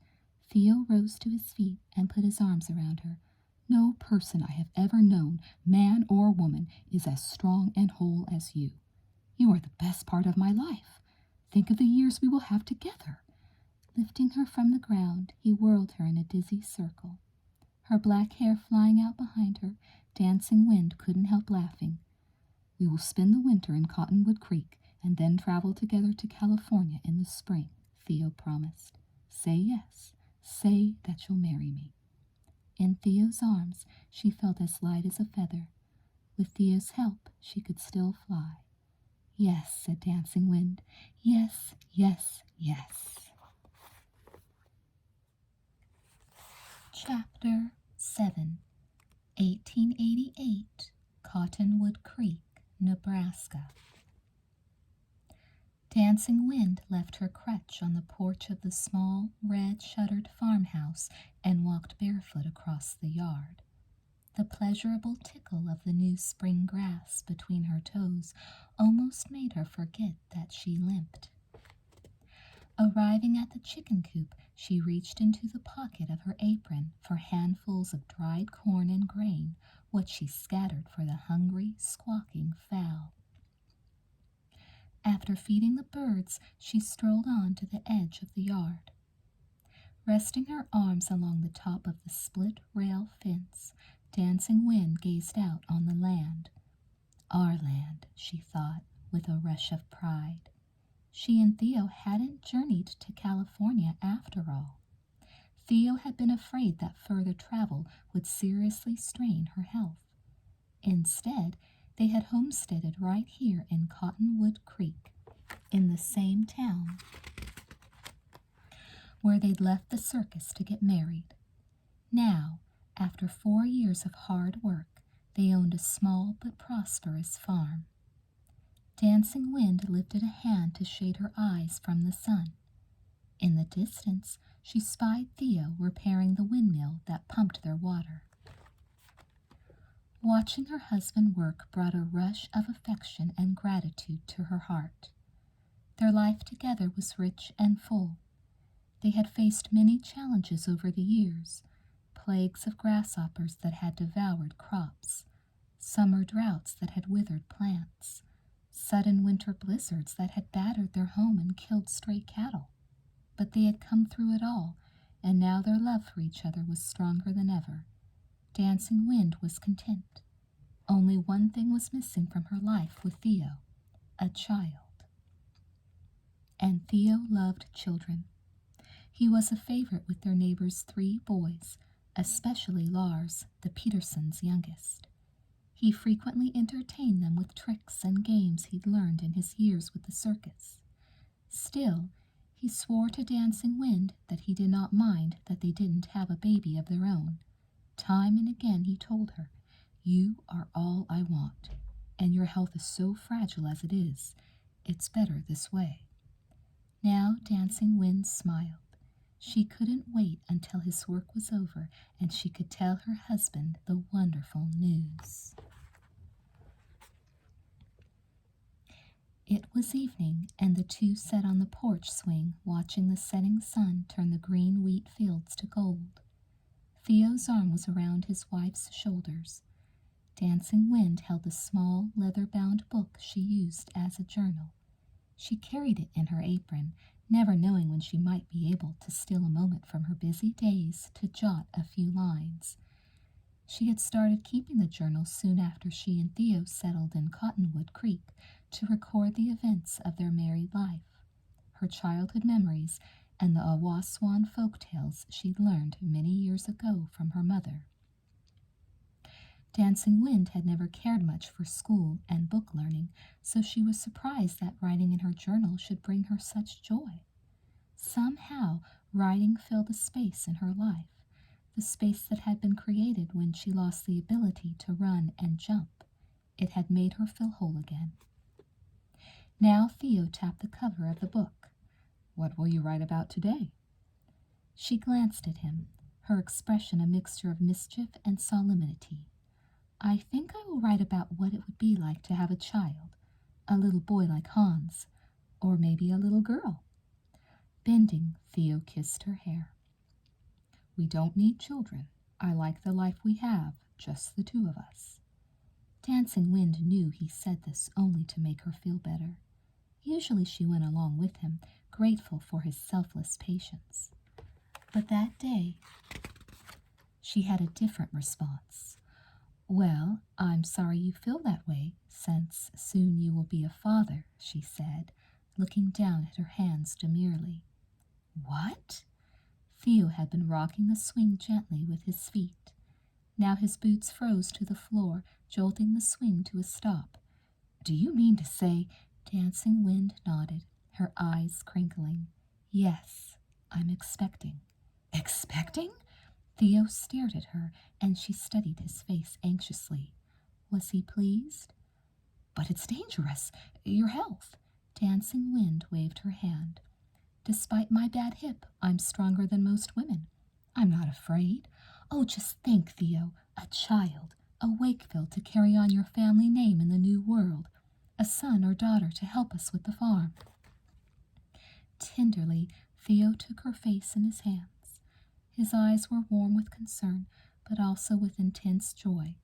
Theo rose to his feet and put his arms around her. "No person I have ever known, man or woman, is as strong and whole as you. You are the best part of my life. Think of the years we will have together." Lifting her from the ground, he whirled her in a dizzy circle. Her black hair flying out behind her, Dancing Wind couldn't help laughing. "We will spend the winter in Cottonwood Creek and then travel together to California in the spring," Theo promised. "Say yes. Say that you'll marry me." In Theo's arms, she felt as light as a feather. With Theo's help, she could still fly. "Yes," said Dancing Wind. "Yes, yes, yes." Chapter 7, 1888, Cottonwood Creek, Nebraska. Dancing Wind left her crutch on the porch of the small, red-shuttered farmhouse and walked barefoot across the yard. The pleasurable tickle of the new spring grass between her toes almost made her forget that she limped. Arriving at the chicken coop, she reached into the pocket of her apron for handfuls of dried corn and grain, what she scattered for the hungry, squawking fowl. After feeding the birds, she strolled on to the edge of the yard. Resting her arms along the top of the split-rail fence, Dancing Wind gazed out on the land. Our land, she thought, with a rush of pride. She and Theo hadn't journeyed to California after all. Theo had been afraid that further travel would seriously strain her health. Instead, they had homesteaded right here in Cottonwood Creek, in the same town where they'd left the circus to get married. Now, after 4 years of hard work, they owned a small but prosperous farm. Dancing Wind lifted a hand to shade her eyes from the sun. In the distance, she spied Theo repairing the windmill that pumped their water. Watching her husband work brought a rush of affection and gratitude to her heart. Their life together was rich and full. They had faced many challenges over the years, plagues of grasshoppers that had devoured crops, summer droughts that had withered plants, sudden winter blizzards that had battered their home and killed stray cattle. But they had come through it all, and now their love for each other was stronger than ever. Dancing Wind was content. Only one thing was missing from her life with Theo: a child. And Theo loved children. He was a favorite with their neighbors' 3 boys, especially Lars, the Petersons' youngest. He frequently entertained them with tricks and games he'd learned in his years with the circus. Still, he swore to Dancing Wind that he did not mind that they didn't have a baby of their own. Time and again he told her, "You are all I want, and your health is so fragile as it is. It's better this way." Now Dancing Wind smiled. She couldn't wait until his work was over and she could tell her husband the wonderful news. It was evening, and the two sat on the porch swing watching the setting sun turn the green wheat fields to gold. Theo's arm was around his wife's shoulders. Dancing Wind held the small, leather-bound book she used as a journal. She carried it in her apron, never knowing when she might be able to steal a moment from her busy days to jot a few lines. She had started keeping the journal soon after she and Theo settled in Cottonwood Creek to record the events of their married life, her childhood memories, and the Awaswan folk tales she'd learned many years ago from her mother. Dancing Wind had never cared much for school and book learning, so she was surprised that writing in her journal should bring her such joy. Somehow, writing filled a space in her life, the space that had been created when she lost the ability to run and jump. It had made her feel whole again. Now Theo tapped the cover of the book. "What will you write about today?" She glanced at him, her expression a mixture of mischief and solemnity. "I think I will write about what it would be like to have a child, a little boy like Hans, or maybe a little girl." Bending, Theo kissed her hair. "We don't need children. I like the life we have, just the 2 of us." Dancing Wind knew he said this only to make her feel better. Usually she went along with him, grateful for his selfless patience. But that day, she had a different response. "Well, I'm sorry you feel that way, since soon you will be a father," she said, looking down at her hands demurely. "What?" Theo had been rocking the swing gently with his feet. Now his boots froze to the floor, jolting the swing to a stop. "Do you mean to say—" Dancing Wind nodded, her eyes crinkling. "Yes, I'm expecting." "Expecting?" Theo stared at her, and she studied his face anxiously. Was he pleased? "But it's dangerous. Your health." Dancing Wind waved her hand. "Despite my bad hip, I'm stronger than most women. I'm not afraid. Oh, just think, Theo, a child, a Wakefield to carry on your family name in the new world, a son or daughter to help us with the farm." Tenderly, Theo took her face in his hands. His eyes were warm with concern, but also with intense joy.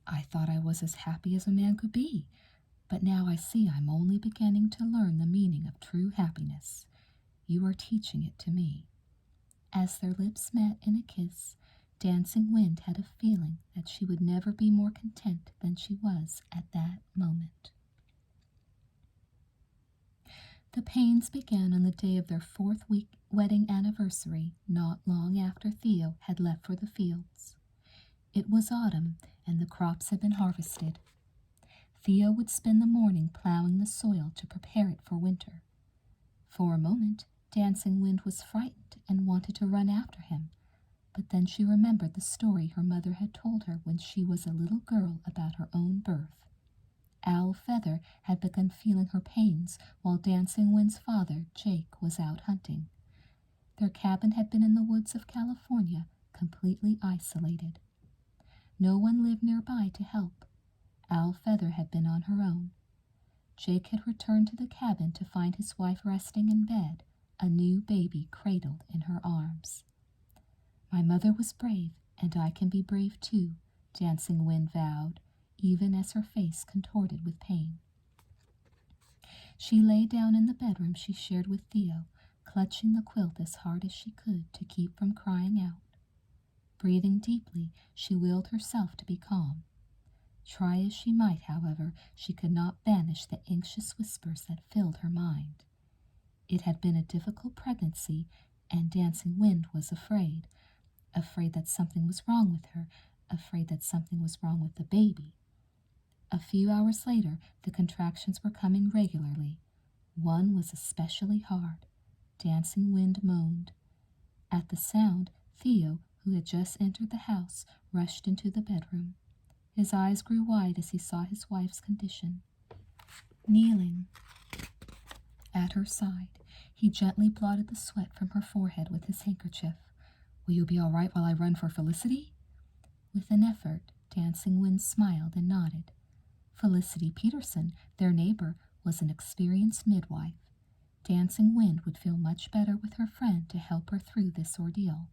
"I thought I was as happy as a man could be, but now I see I'm only beginning to learn the meaning of true happiness. You are teaching it to me." As their lips met in a kiss, Dancing Wind had a feeling that she would never be more content than she was at that moment. The pains began on the day of their 4th week wedding anniversary, not long after Theo had left for the fields. It was autumn, and the crops had been harvested. Theo would spend the morning plowing the soil to prepare it for winter. For a moment, Dancing Wind was frightened and wanted to run after him, but then she remembered the story her mother had told her when she was a little girl about her own birth. Owl Feather had begun feeling her pains while Dancing Wind's father, Jake, was out hunting. Their cabin had been in the woods of California, completely isolated. No one lived nearby to help. Owl Feather had been on her own. Jake had returned to the cabin to find his wife resting in bed, a new baby cradled in her arms. "My mother was brave, and I can be brave too," Dancing Wind vowed, even as her face contorted with pain. She lay down in the bedroom she shared with Theo, clutching the quilt as hard as she could to keep from crying out. Breathing deeply, she willed herself to be calm. Try as she might, however, she could not banish the anxious whispers that filled her mind. It had been a difficult pregnancy, and Dancing Wind was afraid that something was wrong with her, afraid that something was wrong with the baby. A few hours later, the contractions were coming regularly. One was especially hard. Dancing Wind moaned. At the sound, Theo, who had just entered the house, rushed into the bedroom. His eyes grew wide as he saw his wife's condition. Kneeling at her side, he gently blotted the sweat from her forehead with his handkerchief. "Will you be all right while I run for Felicity?" With an effort, Dancing Wind smiled and nodded. Felicity Peterson, their neighbor, was an experienced midwife. Dancing Wind would feel much better with her friend to help her through this ordeal.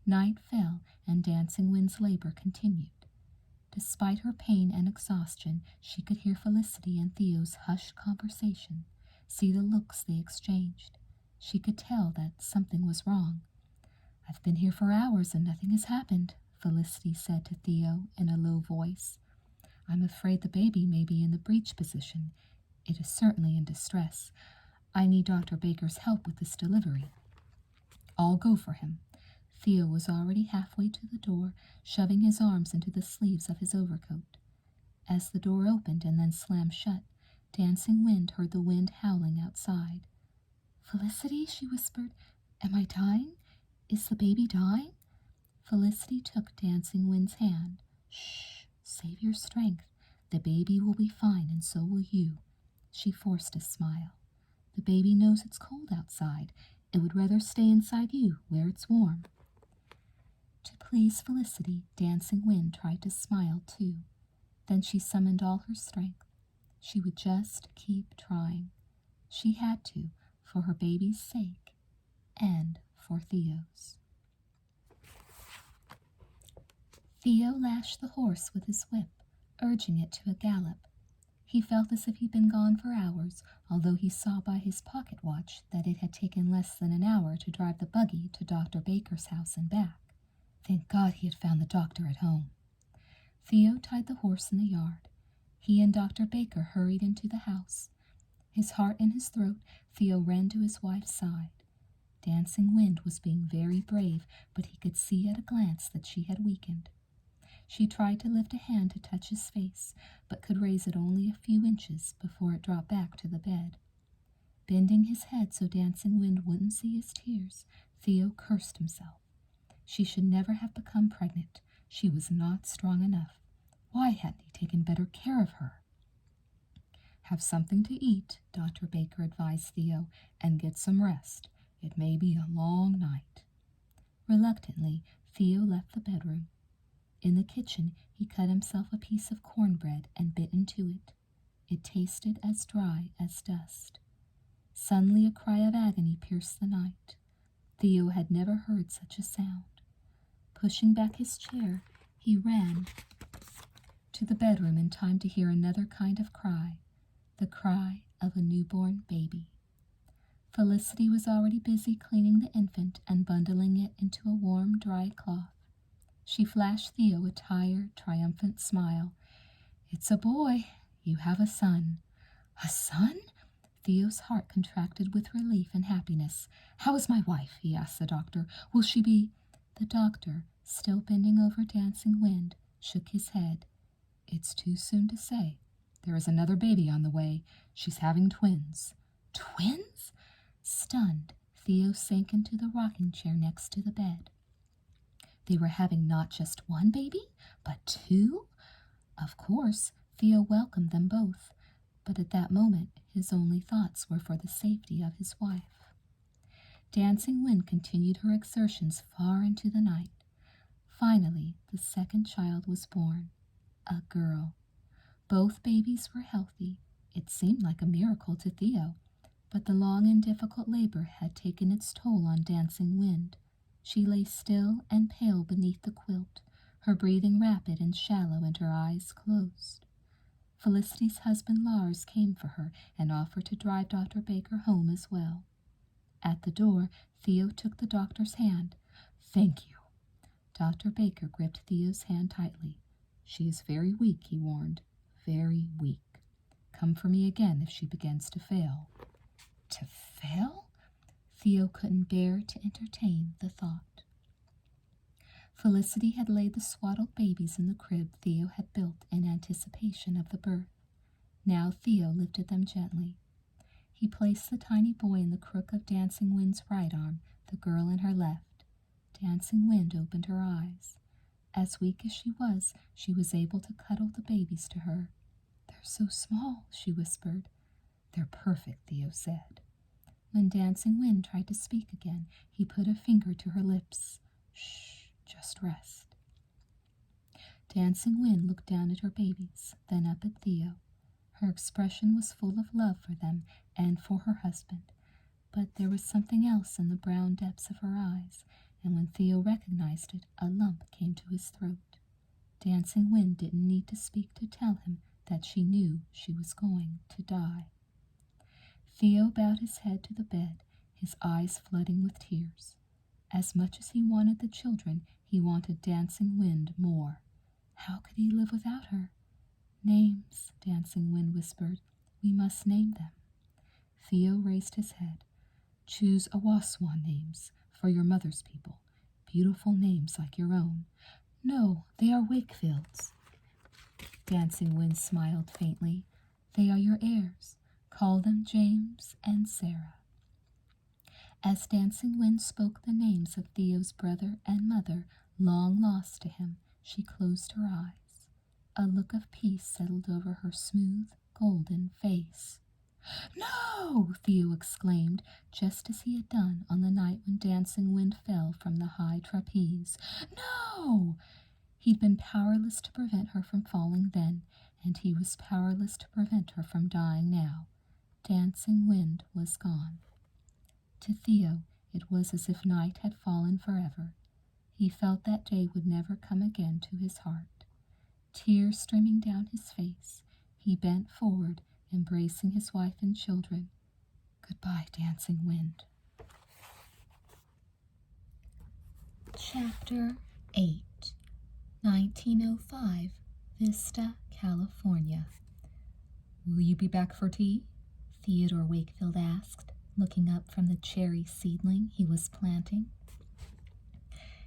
Night fell, and Dancing Wind's labor continued. Despite her pain and exhaustion, she could hear Felicity and Theo's hushed conversation, see the looks they exchanged. She could tell that something was wrong. "I've been here for hours and nothing has happened," Felicity said to Theo in a low voice. "I'm afraid the baby may be in the breech position. It is certainly in distress. I need Dr. Baker's help with this delivery." "I'll go for him." Theo was already halfway to the door, shoving his arms into the sleeves of his overcoat. As the door opened and then slammed shut, Dancing Wind heard the wind howling outside. "Felicity," she whispered, "am I dying? Is the baby dying?" Felicity took Dancing Wind's hand. "Shh, save your strength. The baby will be fine, and so will you." She forced a smile. "The baby knows it's cold outside. It would rather stay inside you, where it's warm." To please Felicity, Dancing Wind tried to smile too. Then she summoned all her strength. She would just keep trying. She had to, for her baby's sake, and for Theo's. Theo lashed the horse with his whip, urging it to a gallop. He felt as if he'd been gone for hours, although he saw by his pocket watch that it had taken less than an hour to drive the buggy to Dr. Baker's house and back. Thank God he had found the doctor at home. Theo tied the horse in the yard. He and Dr. Baker hurried into the house. His heart in his throat, Theo ran to his wife's side. Dancing Wind was being very brave, but he could see at a glance that she had weakened. She tried to lift a hand to touch his face, but could raise it only a few inches before it dropped back to the bed. Bending his head so Dancing Wind wouldn't see his tears, Theo cursed himself. She should never have become pregnant. She was not strong enough. Why hadn't he taken better care of her? "Have something to eat," Dr. Baker advised Theo, "and get some rest. It may be a long night." Reluctantly, Theo left the bedroom. In the kitchen, he cut himself a piece of cornbread and bit into it. It tasted as dry as dust. Suddenly a cry of agony pierced the night. Theo had never heard such a sound. Pushing back his chair, he ran to the bedroom in time to hear another kind of cry, the cry of a newborn baby. Felicity was already busy cleaning the infant and bundling it into a warm, dry cloth. She flashed Theo a tired, triumphant smile. "It's a boy. You have a son." "A son?" Theo's heart contracted with relief and happiness. "How is my wife?" he asked the doctor. "Will she be—" The doctor, still bending over Dancing Wind, shook his head. "It's too soon to say. There is another baby on the way. She's having twins." "Twins?" Stunned, Theo sank into the rocking chair next to the bed. They were having not just one baby, but two? Of course, Theo welcomed them both, but at that moment his only thoughts were for the safety of his wife. Dancing Wind continued her exertions far into the night. Finally, the second child was born, a girl. Both babies were healthy. It seemed like a miracle to Theo, but the long and difficult labor had taken its toll on Dancing Wind. She lay still and pale beneath the quilt, her breathing rapid and shallow and her eyes closed. Felicity's husband Lars came for her and offered to drive Dr. Baker home as well. At the door, Theo took the doctor's hand. "Thank you." Dr. Baker gripped Theo's hand tightly. "She is very weak," he warned. "Very weak. Come for me again if she begins to fail." To fail? Theo couldn't bear to entertain the thought. Felicity had laid the swaddled babies in the crib Theo had built in anticipation of the birth. Now Theo lifted them gently. He placed the tiny boy in the crook of Dancing Wind's right arm, the girl in her left. Dancing Wind opened her eyes. As weak as she was able to cuddle the babies to her. "They're so small," she whispered. "They're perfect," Theo said. When Dancing Wind tried to speak again, he put a finger to her lips. "Shh, just rest." Dancing Wind looked down at her babies, then up at Theo. Her expression was full of love for them and for her husband, but there was something else in the brown depths of her eyes, and when Theo recognized it, a lump came to his throat. Dancing Wind didn't need to speak to tell him that she knew she was going to die. Theo bowed his head to the bed, his eyes flooding with tears. As much as he wanted the children, he wanted Dancing Wind more. How could he live without her? "Names," Dancing Wind whispered. "We must name them." Theo raised his head. "Choose Awaswan names for your mother's people. Beautiful names like your own." "No, they are Wakefield's." Dancing Wind smiled faintly. "They are your heirs. Call them James and Sarah." As Dancing Wind spoke the names of Theo's brother and mother, long lost to him, she closed her eyes. A look of peace settled over her smooth, golden face. "No!" Theo exclaimed, just as he had done on the night when Dancing Wind fell from the high trapeze. "No!" He'd been powerless to prevent her from falling then, and he was powerless to prevent her from dying now. Dancing Wind was gone. To Theo, it was as if night had fallen forever. He felt that day would never come again to his heart. Tears streaming down his face, he bent forward, embracing his wife and children. "Goodbye, Dancing Wind." Chapter 8, 1905, Vista, California. "Will you be back for tea?" Theodore Wakefield asked, looking up from the cherry seedling he was planting.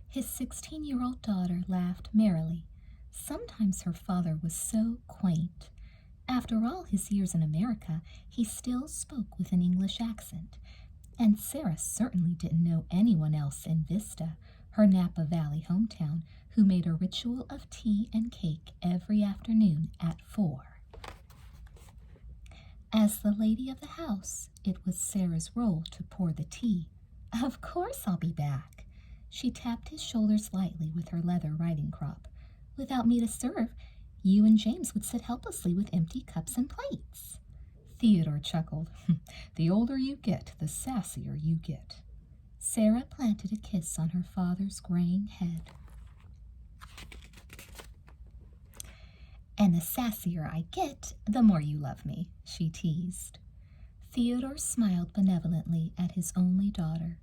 His 16-year-old daughter laughed merrily. Sometimes her father was so quaint. After all his years in America, he still spoke with an English accent, and Sarah certainly didn't know anyone else in Vista, her Napa Valley hometown, who made a ritual of tea and cake every afternoon at 4. As the lady of the house, it was Sarah's role to pour the tea. "Of course I'll be back." She tapped his shoulders lightly with her leather riding crop. "Without me to serve, you and James would sit helplessly with empty cups and plates." Theodore chuckled. "The older you get, the sassier you get." Sarah planted a kiss on her father's graying head. "And the sassier I get, the more you love me," she teased. Theodore smiled benevolently at his only daughter.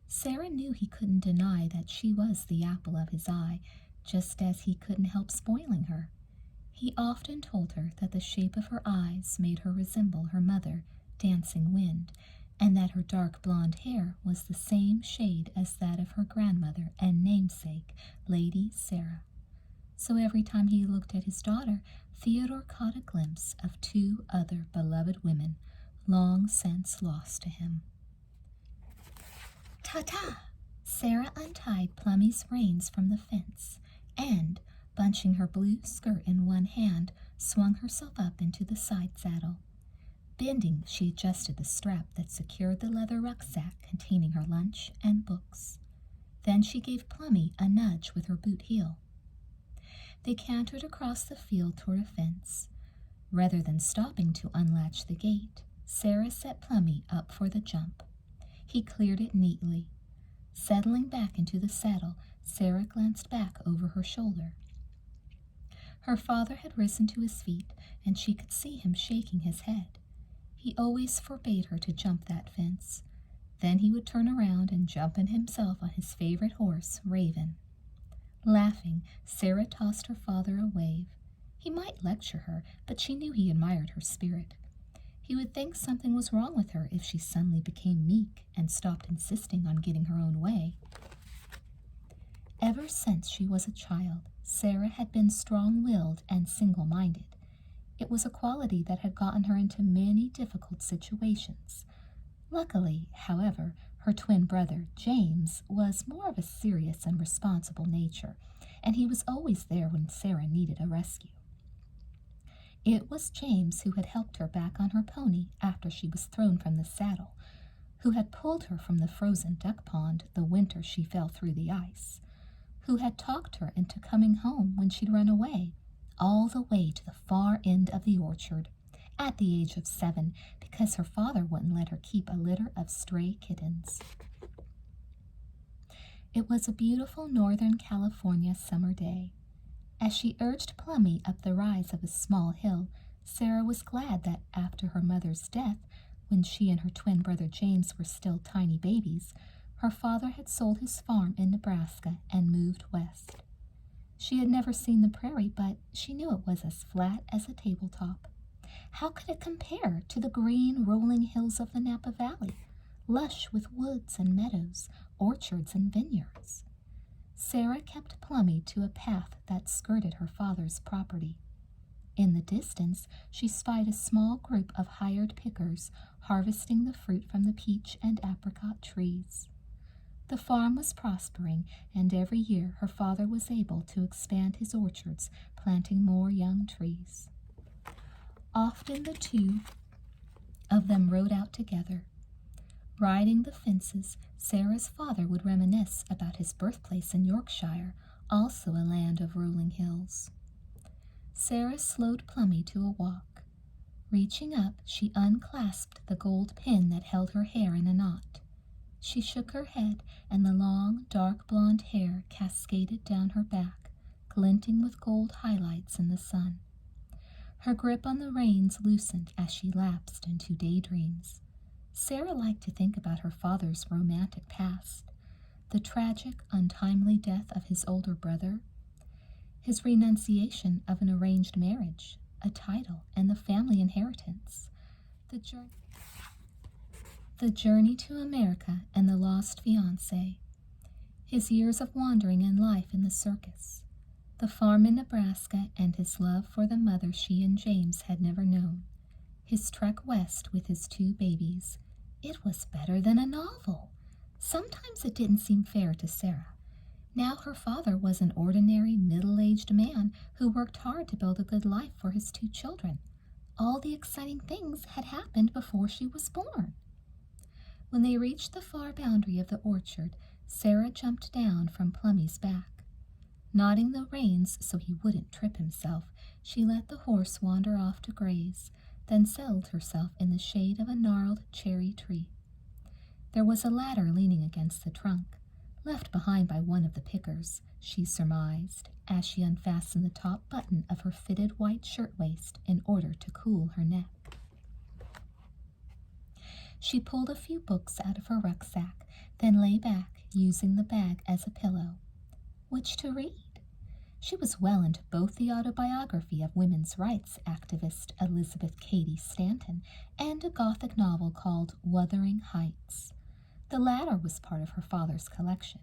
Sarah knew he couldn't deny that she was the apple of his eye, just as he couldn't help spoiling her. He often told her that the shape of her eyes made her resemble her mother, Dancing Wind, and that her dark blonde hair was the same shade as that of her grandmother and namesake, Lady Sarah. So every time he looked at his daughter, Theodore caught a glimpse of 2 other beloved women, long since lost to him. "Ta-ta!" Sarah untied Plummy's reins from the fence and, bunching her blue skirt in one hand, swung herself up into the side saddle. Bending, she adjusted the strap that secured the leather rucksack containing her lunch and books. Then she gave Plummy a nudge with her boot heel. They cantered across the field toward a fence. Rather than stopping to unlatch the gate, Sarah set Plummy up for the jump. He cleared it neatly. Settling back into the saddle, Sarah glanced back over her shoulder. Her father had risen to his feet, and she could see him shaking his head. He always forbade her to jump that fence. Then he would turn around and jump in himself on his favorite horse, Raven. Laughing, Sarah tossed her father a wave. He might lecture her, but she knew he admired her spirit. He would think something was wrong with her if she suddenly became meek and stopped insisting on getting her own way. Ever since she was a child, Sarah had been strong-willed and single-minded. It was a quality that had gotten her into many difficult situations. Luckily, however, her twin brother, James, was more of a serious and responsible nature, and he was always there when Sarah needed a rescue. It was James who had helped her back on her pony after she was thrown from the saddle, who had pulled her from the frozen duck pond the winter she fell through the ice, who had talked her into coming home when she'd run away, all the way to the far end of the orchard, at the age of 7, because her father wouldn't let her keep a litter of stray kittens. It was a beautiful Northern California summer day. As she urged Plummy up the rise of a small hill, Sarah was glad that after her mother's death, when she and her twin brother James were still tiny babies, her father had sold his farm in Nebraska and moved west. She had never seen the prairie, but she knew it was as flat as a tabletop. How could it compare to the green, rolling hills of the Napa Valley, lush with woods and meadows, orchards and vineyards? Sarah kept Plummy to a path that skirted her father's property. In the distance, she spied a small group of hired pickers harvesting the fruit from the peach and apricot trees. The farm was prospering, and every year her father was able to expand his orchards, planting more young trees. Often the two of them rode out together. Riding the fences, Sarah's father would reminisce about his birthplace in Yorkshire, also a land of rolling hills. Sarah slowed Plummy to a walk. Reaching up, she unclasped the gold pin that held her hair in a knot. She shook her head, and the long, dark blonde hair cascaded down her back, glinting with gold highlights in the sun. Her grip on the reins loosened as she lapsed into daydreams. Sarah liked to think about her father's romantic past, the tragic, untimely death of his older brother, his renunciation of an arranged marriage, a title, and the family inheritance, the journey to America and the lost fiancé, his years of wandering and life in the circus, the farm in Nebraska and his love for the mother she and James had never known, his trek west with his 2 babies. It was better than a novel. Sometimes it didn't seem fair to Sarah. Now her father was an ordinary, middle-aged man who worked hard to build a good life for his 2 children. All the exciting things had happened before she was born. When they reached the far boundary of the orchard, Sarah jumped down from Plummy's back. Knotting the reins so he wouldn't trip himself, she let the horse wander off to graze, then settled herself in the shade of a gnarled cherry tree. There was a ladder leaning against the trunk, left behind by one of the pickers, she surmised, as she unfastened the top button of her fitted white shirtwaist in order to cool her neck. She pulled a few books out of her rucksack, then lay back, using the bag as a pillow. Which to read? She was well into both the autobiography of women's rights activist Elizabeth Cady Stanton and a Gothic novel called Wuthering Heights. The latter was part of her father's collection.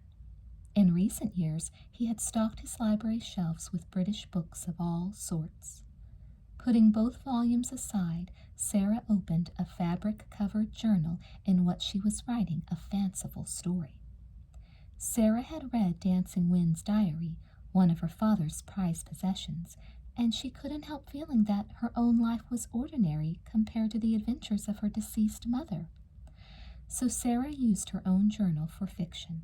In recent years, he had stocked his library shelves with British books of all sorts. Putting both volumes aside, Sarah opened a fabric-covered journal in what she was writing a fanciful story. Sarah had read Dancing Wind's diary, one of her father's prized possessions, and she couldn't help feeling that her own life was ordinary compared to the adventures of her deceased mother. So Sarah used her own journal for fiction.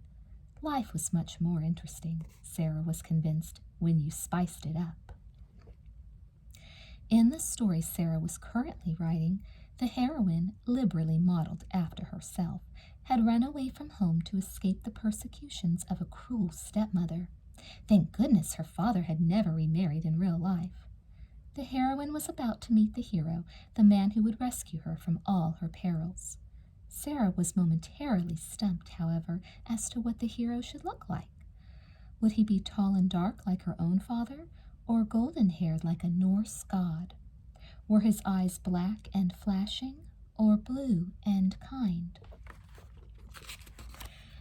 Life was much more interesting, Sarah was convinced, when you spiced it up. In the story Sarah was currently writing, the heroine, liberally modeled after herself, had run away from home to escape the persecutions of a cruel stepmother. Thank goodness her father had never remarried in real life. The heroine was about to meet the hero, the man who would rescue her from all her perils. Sarah was momentarily stumped, however, as to what the hero should look like. Would he be tall and dark like her own father, or golden-haired like a Norse god? Were his eyes black and flashing, or blue and kind?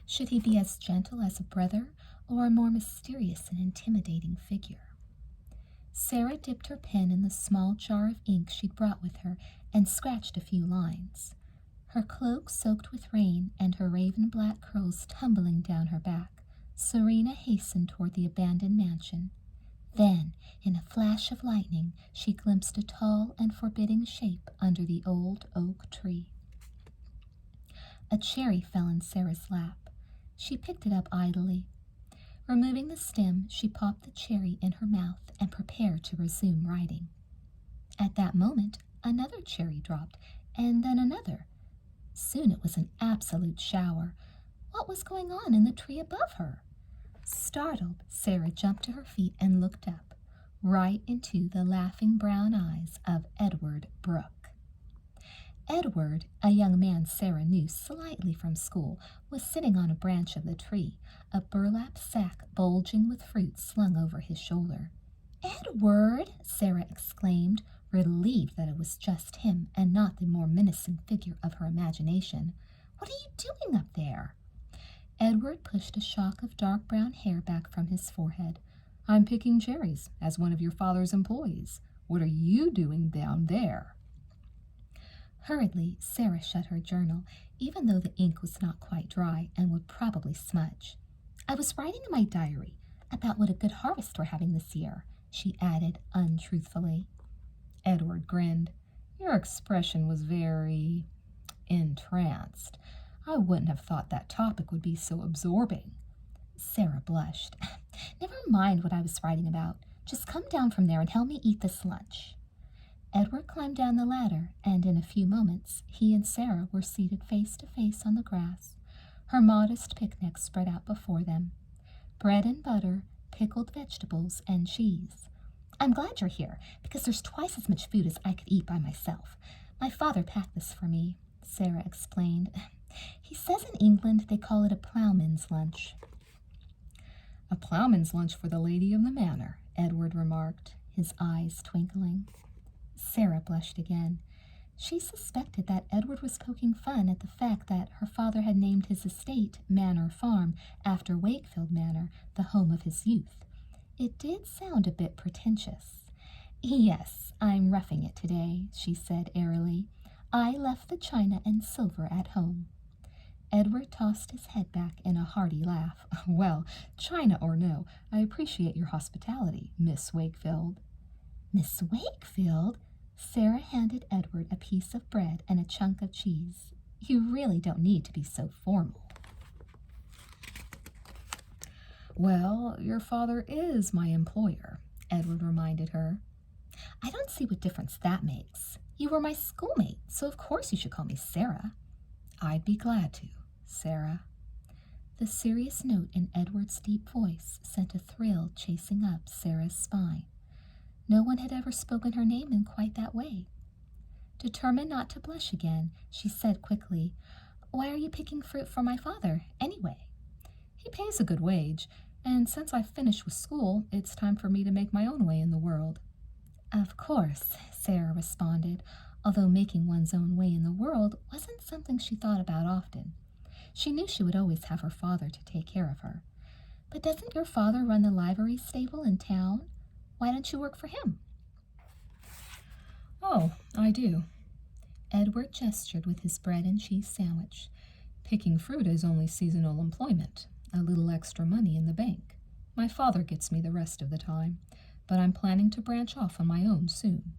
Should he be as gentle as a brother, or a more mysterious and intimidating figure? Sarah dipped her pen in the small jar of ink she'd brought with her and scratched a few lines. Her cloak soaked with rain and her raven-black curls tumbling down her back, Serena hastened toward the abandoned mansion. Then, in a flash of lightning, she glimpsed a tall and forbidding shape under the old oak tree. A cherry fell in Sarah's lap. She picked it up idly. Removing the stem, she popped the cherry in her mouth and prepared to resume writing. At that moment, another cherry dropped, and then another. Soon it was an absolute shower. What was going on in the tree above her? Startled, Sarah jumped to her feet and looked up, right into the laughing brown eyes of Edward Brooke. Edward, a young man Sarah knew slightly from school, was sitting on a branch of the tree, a burlap sack bulging with fruit slung over his shoulder. "Edward!" Sarah exclaimed, relieved that it was just him and not the more menacing figure of her imagination. "What are you doing up there?" Edward pushed a shock of dark brown hair back from his forehead. "I'm picking cherries, as one of your father's employees. What are you doing down there?" Hurriedly, Sarah shut her journal, even though the ink was not quite dry and would probably smudge. "I was writing in my diary about what a good harvest we're having this year," she added untruthfully. Edward grinned. "Your expression was very entranced. I wouldn't have thought that topic would be so absorbing." Sarah blushed. "Never mind what I was writing about. Just come down from there and help me eat this lunch." Edward climbed down the ladder, and in a few moments he and Sarah were seated face to face on the grass, her modest picnic spread out before them. Bread and butter, pickled vegetables, and cheese. "I'm glad you're here, because there's twice as much food as I could eat by myself. My father packed this for me," Sarah explained. "He says in England they call it a ploughman's lunch." "A ploughman's lunch for the lady of the manor," Edward remarked, his eyes twinkling. Sarah blushed again. She suspected that Edward was poking fun at the fact that her father had named his estate Manor Farm after Wakefield Manor, the home of his youth. It did sound a bit pretentious. "Yes, I'm roughing it today," she said airily. "I left the china and silver at home." Edward tossed his head back in a hearty laugh. "Well, china or no, I appreciate your hospitality, Miss Wakefield." "Miss Wakefield?" Sarah handed Edward a piece of bread and a chunk of cheese. "You really don't need to be so formal." "Well, your father is my employer," Edward reminded her. "I don't see what difference that makes. You were my schoolmate, so of course you should call me Sarah." "I'd be glad to, Sarah." The serious note in Edward's deep voice sent a thrill chasing up Sarah's spine. No one had ever spoken her name in quite that way. Determined not to blush again, she said quickly, "Why are you picking fruit for my father, anyway?" "He pays a good wage, and since I've finished with school, it's time for me to make my own way in the world." "Of course," Sarah responded, although making one's own way in the world wasn't something she thought about often. She knew she would always have her father to take care of her. "But doesn't your father run the livery stable in town? Why don't you work for him?" "Oh, I do." Edward gestured with his bread and cheese sandwich. "Picking fruit is only seasonal employment, a little extra money in the bank. My father gets me the rest of the time, but I'm planning to branch off on my own soon."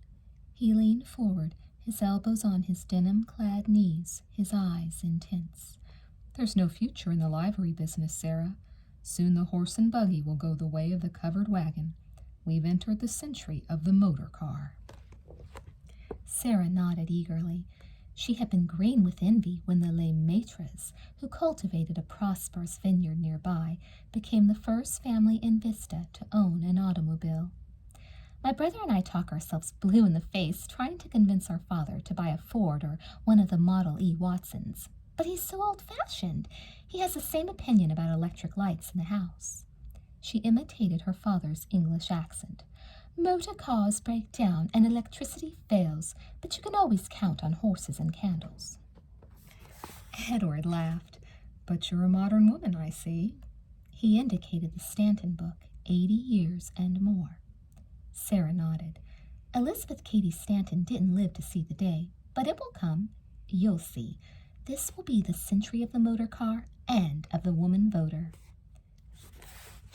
He leaned forward, his elbows on his denim-clad knees, his eyes intense. "There's no future in the livery business, Sarah. Soon the horse and buggy will go the way of the covered wagon. We've entered the century of the motor car." Sarah nodded eagerly. She had been green with envy when the Les Maîtres, who cultivated a prosperous vineyard nearby, became the first family in Vista to own an automobile. My brother and I talk ourselves blue in the face trying to convince our father to buy a Ford or one of the Model E Watsons. But he's so old-fashioned. He has the same opinion about electric lights in the house. She imitated her father's English accent. Motor cars break down and electricity fails, but you can always count on horses and candles. Edward laughed. But you're a modern woman, I see. He indicated the Stanton book, 80 Years and More. Sarah nodded. Elizabeth Cady Stanton didn't live to see the day, but it will come. You'll see. This will be the century of the motor car and of the woman voter.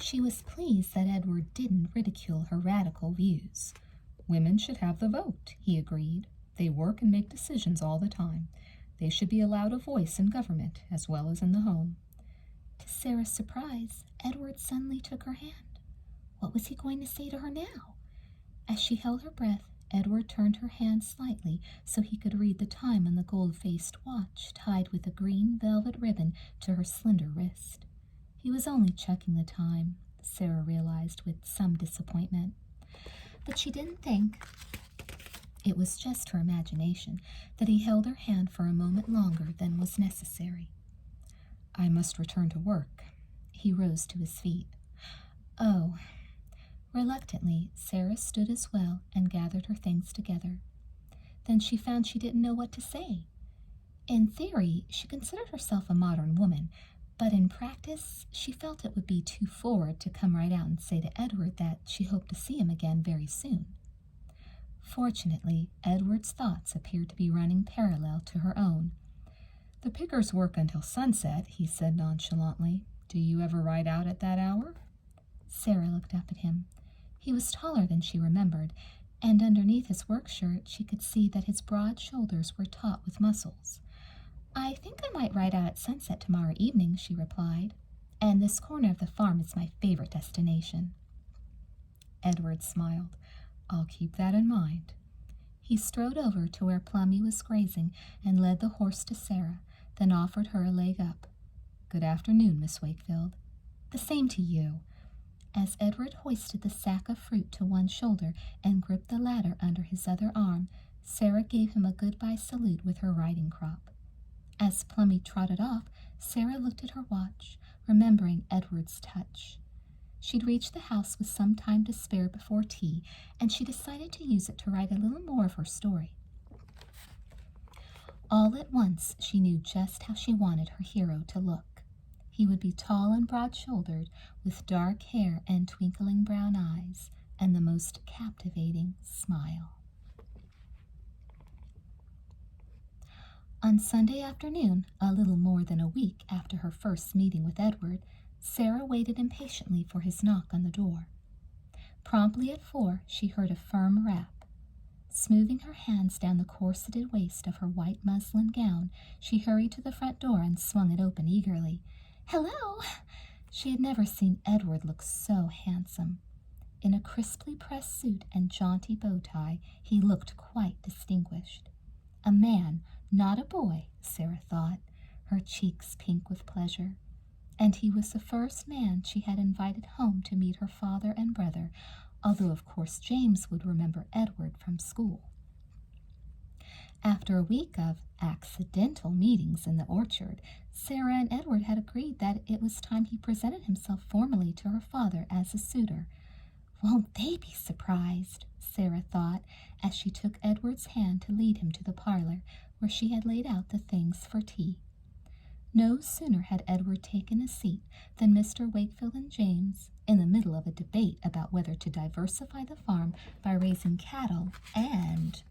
She was pleased that Edward didn't ridicule her radical views. Women should have the vote, he agreed. They work and make decisions all the time. They should be allowed a voice in government as well as in the home. To Sarah's surprise, Edward suddenly took her hand. What was he going to say to her now? As she held her breath, Edward turned her hand slightly so he could read the time on the gold-faced watch tied with a green velvet ribbon to her slender wrist. He was only checking the time, Sarah realized with some disappointment. But she didn't think. It was just her imagination that he held her hand for a moment longer than was necessary. I must return to work. He rose to his feet. Oh. Reluctantly, Sarah stood as well and gathered her things together. Then she found she didn't know what to say. In theory, she considered herself a modern woman, but in practice, she felt it would be too forward to come right out and say to Edward that she hoped to see him again very soon. Fortunately, Edward's thoughts appeared to be running parallel to her own. The pickers work until sunset, he said nonchalantly. Do you ever ride out at that hour? Sarah looked up at him. He was taller than she remembered, and underneath his work shirt she could see that his broad shoulders were taut with muscles. I think I might ride out at sunset tomorrow evening, she replied, and this corner of the farm is my favorite destination. Edward smiled. I'll keep that in mind. He strode over to where Plummy was grazing and led the horse to Sarah, then offered her a leg up. Good afternoon, Miss Wakefield. The same to you. As Edward hoisted the sack of fruit to one shoulder and gripped the ladder under his other arm, Sarah gave him a goodbye salute with her riding crop. As Plummy trotted off, Sarah looked at her watch, remembering Edward's touch. She'd reached the house with some time to spare before tea, and she decided to use it to write a little more of her story. All at once she knew just how she wanted her hero to look. He would be tall and broad-shouldered, with dark hair and twinkling brown eyes, and the most captivating smile. On Sunday afternoon, a little more than a week after her first meeting with Edward, Sarah waited impatiently for his knock on the door. Promptly at 4, she heard a firm rap. Smoothing her hands down the corseted waist of her white muslin gown, she hurried to the front door and swung it open eagerly. Hello! She had never seen Edward look so handsome. In a crisply pressed suit and jaunty bow tie, he looked quite distinguished. A man, not a boy, Sarah thought, her cheeks pink with pleasure. And he was the first man she had invited home to meet her father and brother, although of course James would remember Edward from school. After a week of accidental meetings in the orchard, Sarah and Edward had agreed that it was time he presented himself formally to her father as a suitor. Won't they be surprised? Sarah thought, as she took Edward's hand to lead him to the parlor, where she had laid out the things for tea. No sooner had Edward taken a seat than Mr. Wakefield and James, in the middle of a debate about whether to diversify the farm by raising cattle and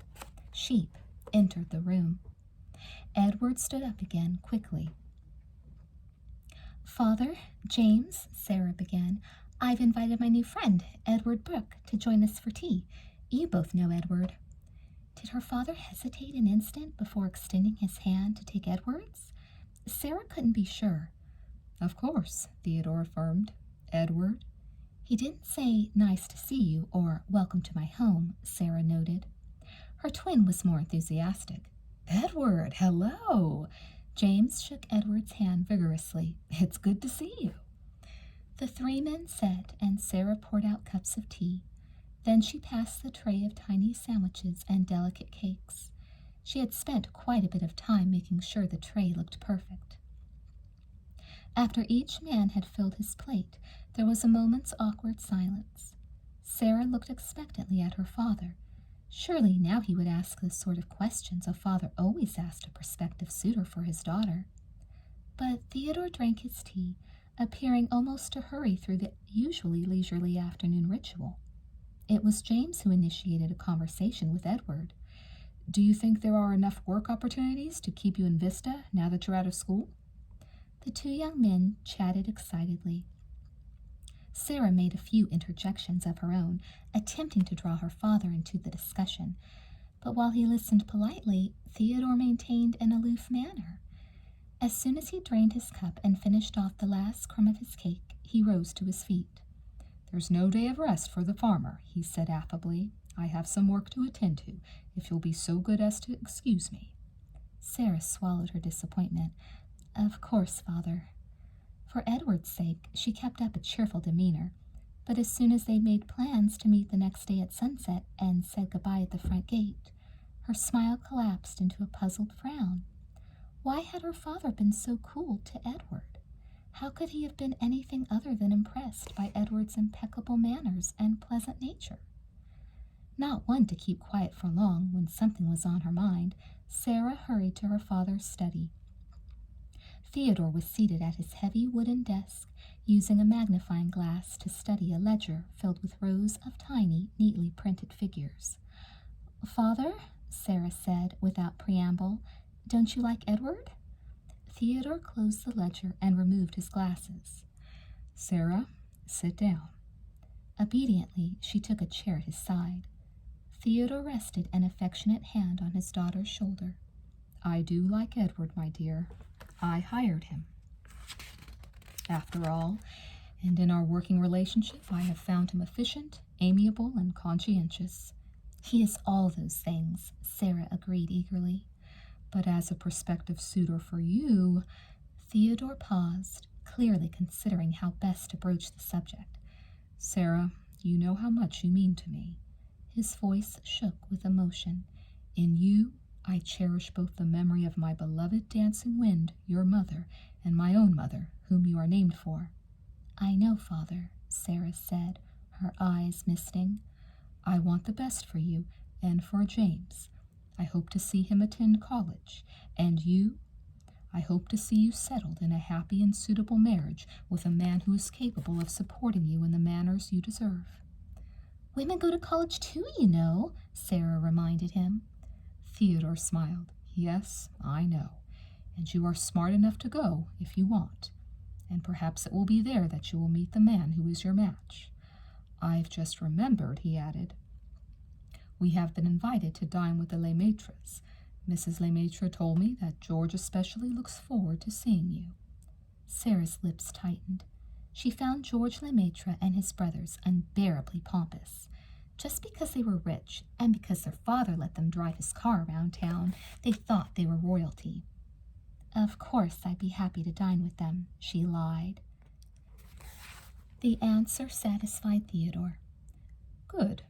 sheep, entered the room. Edward stood up again quickly. Father, James, Sarah began, I've invited my new friend, Edward Brooke, to join us for tea. You both know Edward. Did her father hesitate an instant before extending his hand to take Edward's? Sarah couldn't be sure. Of course, Theodore affirmed. Edward? He didn't say, nice to see you, or welcome to my home, Sarah noted. Her twin was more enthusiastic. Edward, hello. James shook Edward's hand vigorously. It's good to see you. The three men sat, and Sarah poured out cups of tea. Then she passed the tray of tiny sandwiches and delicate cakes. She had spent quite a bit of time making sure the tray looked perfect. After each man had filled his plate, there was a moment's awkward silence. Sarah looked expectantly at her father. Surely now he would ask the sort of questions a father always asked a prospective suitor for his daughter. But Theodore drank his tea, appearing almost to hurry through the usually leisurely afternoon ritual. It was James who initiated a conversation with Edward. Do you think there are enough work opportunities to keep you in Vista now that you're out of school? The two young men chatted excitedly. Sarah made a few interjections of her own, attempting to draw her father into the discussion. But while he listened politely, Theodore maintained an aloof manner. As soon as he drained his cup and finished off the last crumb of his cake, he rose to his feet. There's no day of rest for the farmer, he said affably. I have some work to attend to, if you'll be so good as to excuse me. Sarah swallowed her disappointment. Of course, father. For Edward's sake, she kept up a cheerful demeanor, but as soon as they made plans to meet the next day at sunset and said goodbye at the front gate, her smile collapsed into a puzzled frown. Why had her father been so cool to Edward? How could he have been anything other than impressed by Edward's impeccable manners and pleasant nature? Not one to keep quiet for long when something was on her mind, Sarah hurried to her father's study. Theodore was seated at his heavy wooden desk, using a magnifying glass to study a ledger filled with rows of tiny, neatly printed figures. Father, Sarah said without preamble, don't you like Edward? Theodore closed the ledger and removed his glasses. Sarah, sit down. Obediently, she took a chair at his side. Theodore rested an affectionate hand on his daughter's shoulder. I do like Edward, my dear. I hired him. After all, and in our working relationship, I have found him efficient, amiable, and conscientious. He is all those things, Sarah agreed eagerly. But as a prospective suitor for you, Theodore paused, clearly considering how best to broach the subject. Sarah, you know how much you mean to me. His voice shook with emotion. In you, I cherish both the memory of my beloved dancing wind, your mother, and my own mother, whom you are named for. I know, Father, Sarah said, her eyes misting. I want the best for you and for James. I hope to see him attend college, and you, I hope to see you settled in a happy and suitable marriage with a man who is capable of supporting you in the manners you deserve. Women go to college too, you know, Sarah reminded him. Theodore smiled. Yes, I know, and you are smart enough to go if you want, and perhaps it will be there that you will meet the man who is your match. I've just remembered, he added. We have been invited to dine with the Lemaîtres. Mrs. Lemaitre told me that George especially looks forward to seeing you. Sarah's lips tightened. She found George Lemaitre and his brothers unbearably pompous. Just because they were rich, and because their father let them drive his car around town, they thought they were royalty. Of course I'd be happy to dine with them, she lied. The answer satisfied Theodore. Good.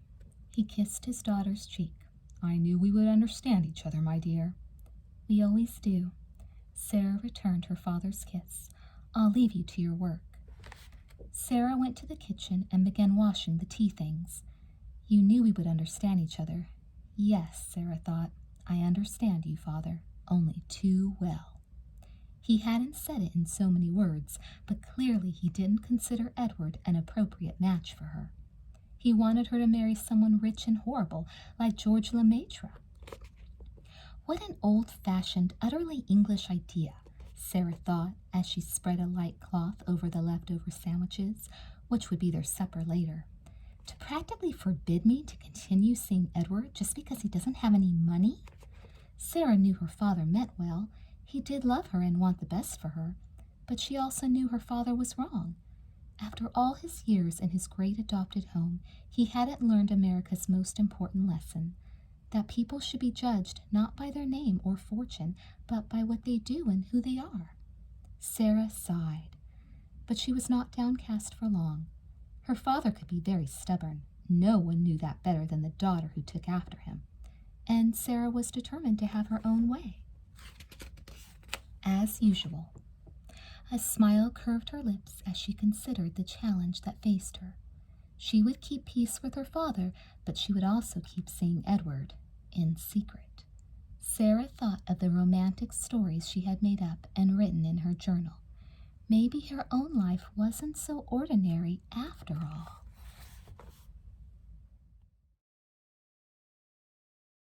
He kissed his daughter's cheek. I knew we would understand each other, my dear. We always do. Sarah returned her father's kiss. I'll leave you to your work. Sarah went to the kitchen and began washing the tea things. You knew we would understand each other. Yes, Sarah thought, I understand you, Father, only too well. He hadn't said it in so many words, but clearly he didn't consider Edward an appropriate match for her. He wanted her to marry someone rich and horrible, like George Lemaitre. What an old-fashioned, utterly English idea, Sarah thought as she spread a light cloth over the leftover sandwiches, which would be their supper later. To practically forbid me to continue seeing Edward just because he doesn't have any money? Sarah knew her father meant well. He did love her and want the best for her, but she also knew her father was wrong. After all his years in his great adopted home, he hadn't learned America's most important lesson. that people should be judged not by their name or fortune, but by what they do and who they are. Sarah sighed, but she was not downcast for long. Her father could be very stubborn. No one knew that better than the daughter who took after him. And Sarah was determined to have her own way. As usual, a smile curved her lips as she considered the challenge that faced her. She would keep peace with her father, but she would also keep seeing Edward in secret. Sarah thought of the romantic stories she had made up and written in her journal. Maybe her own life wasn't so ordinary after all.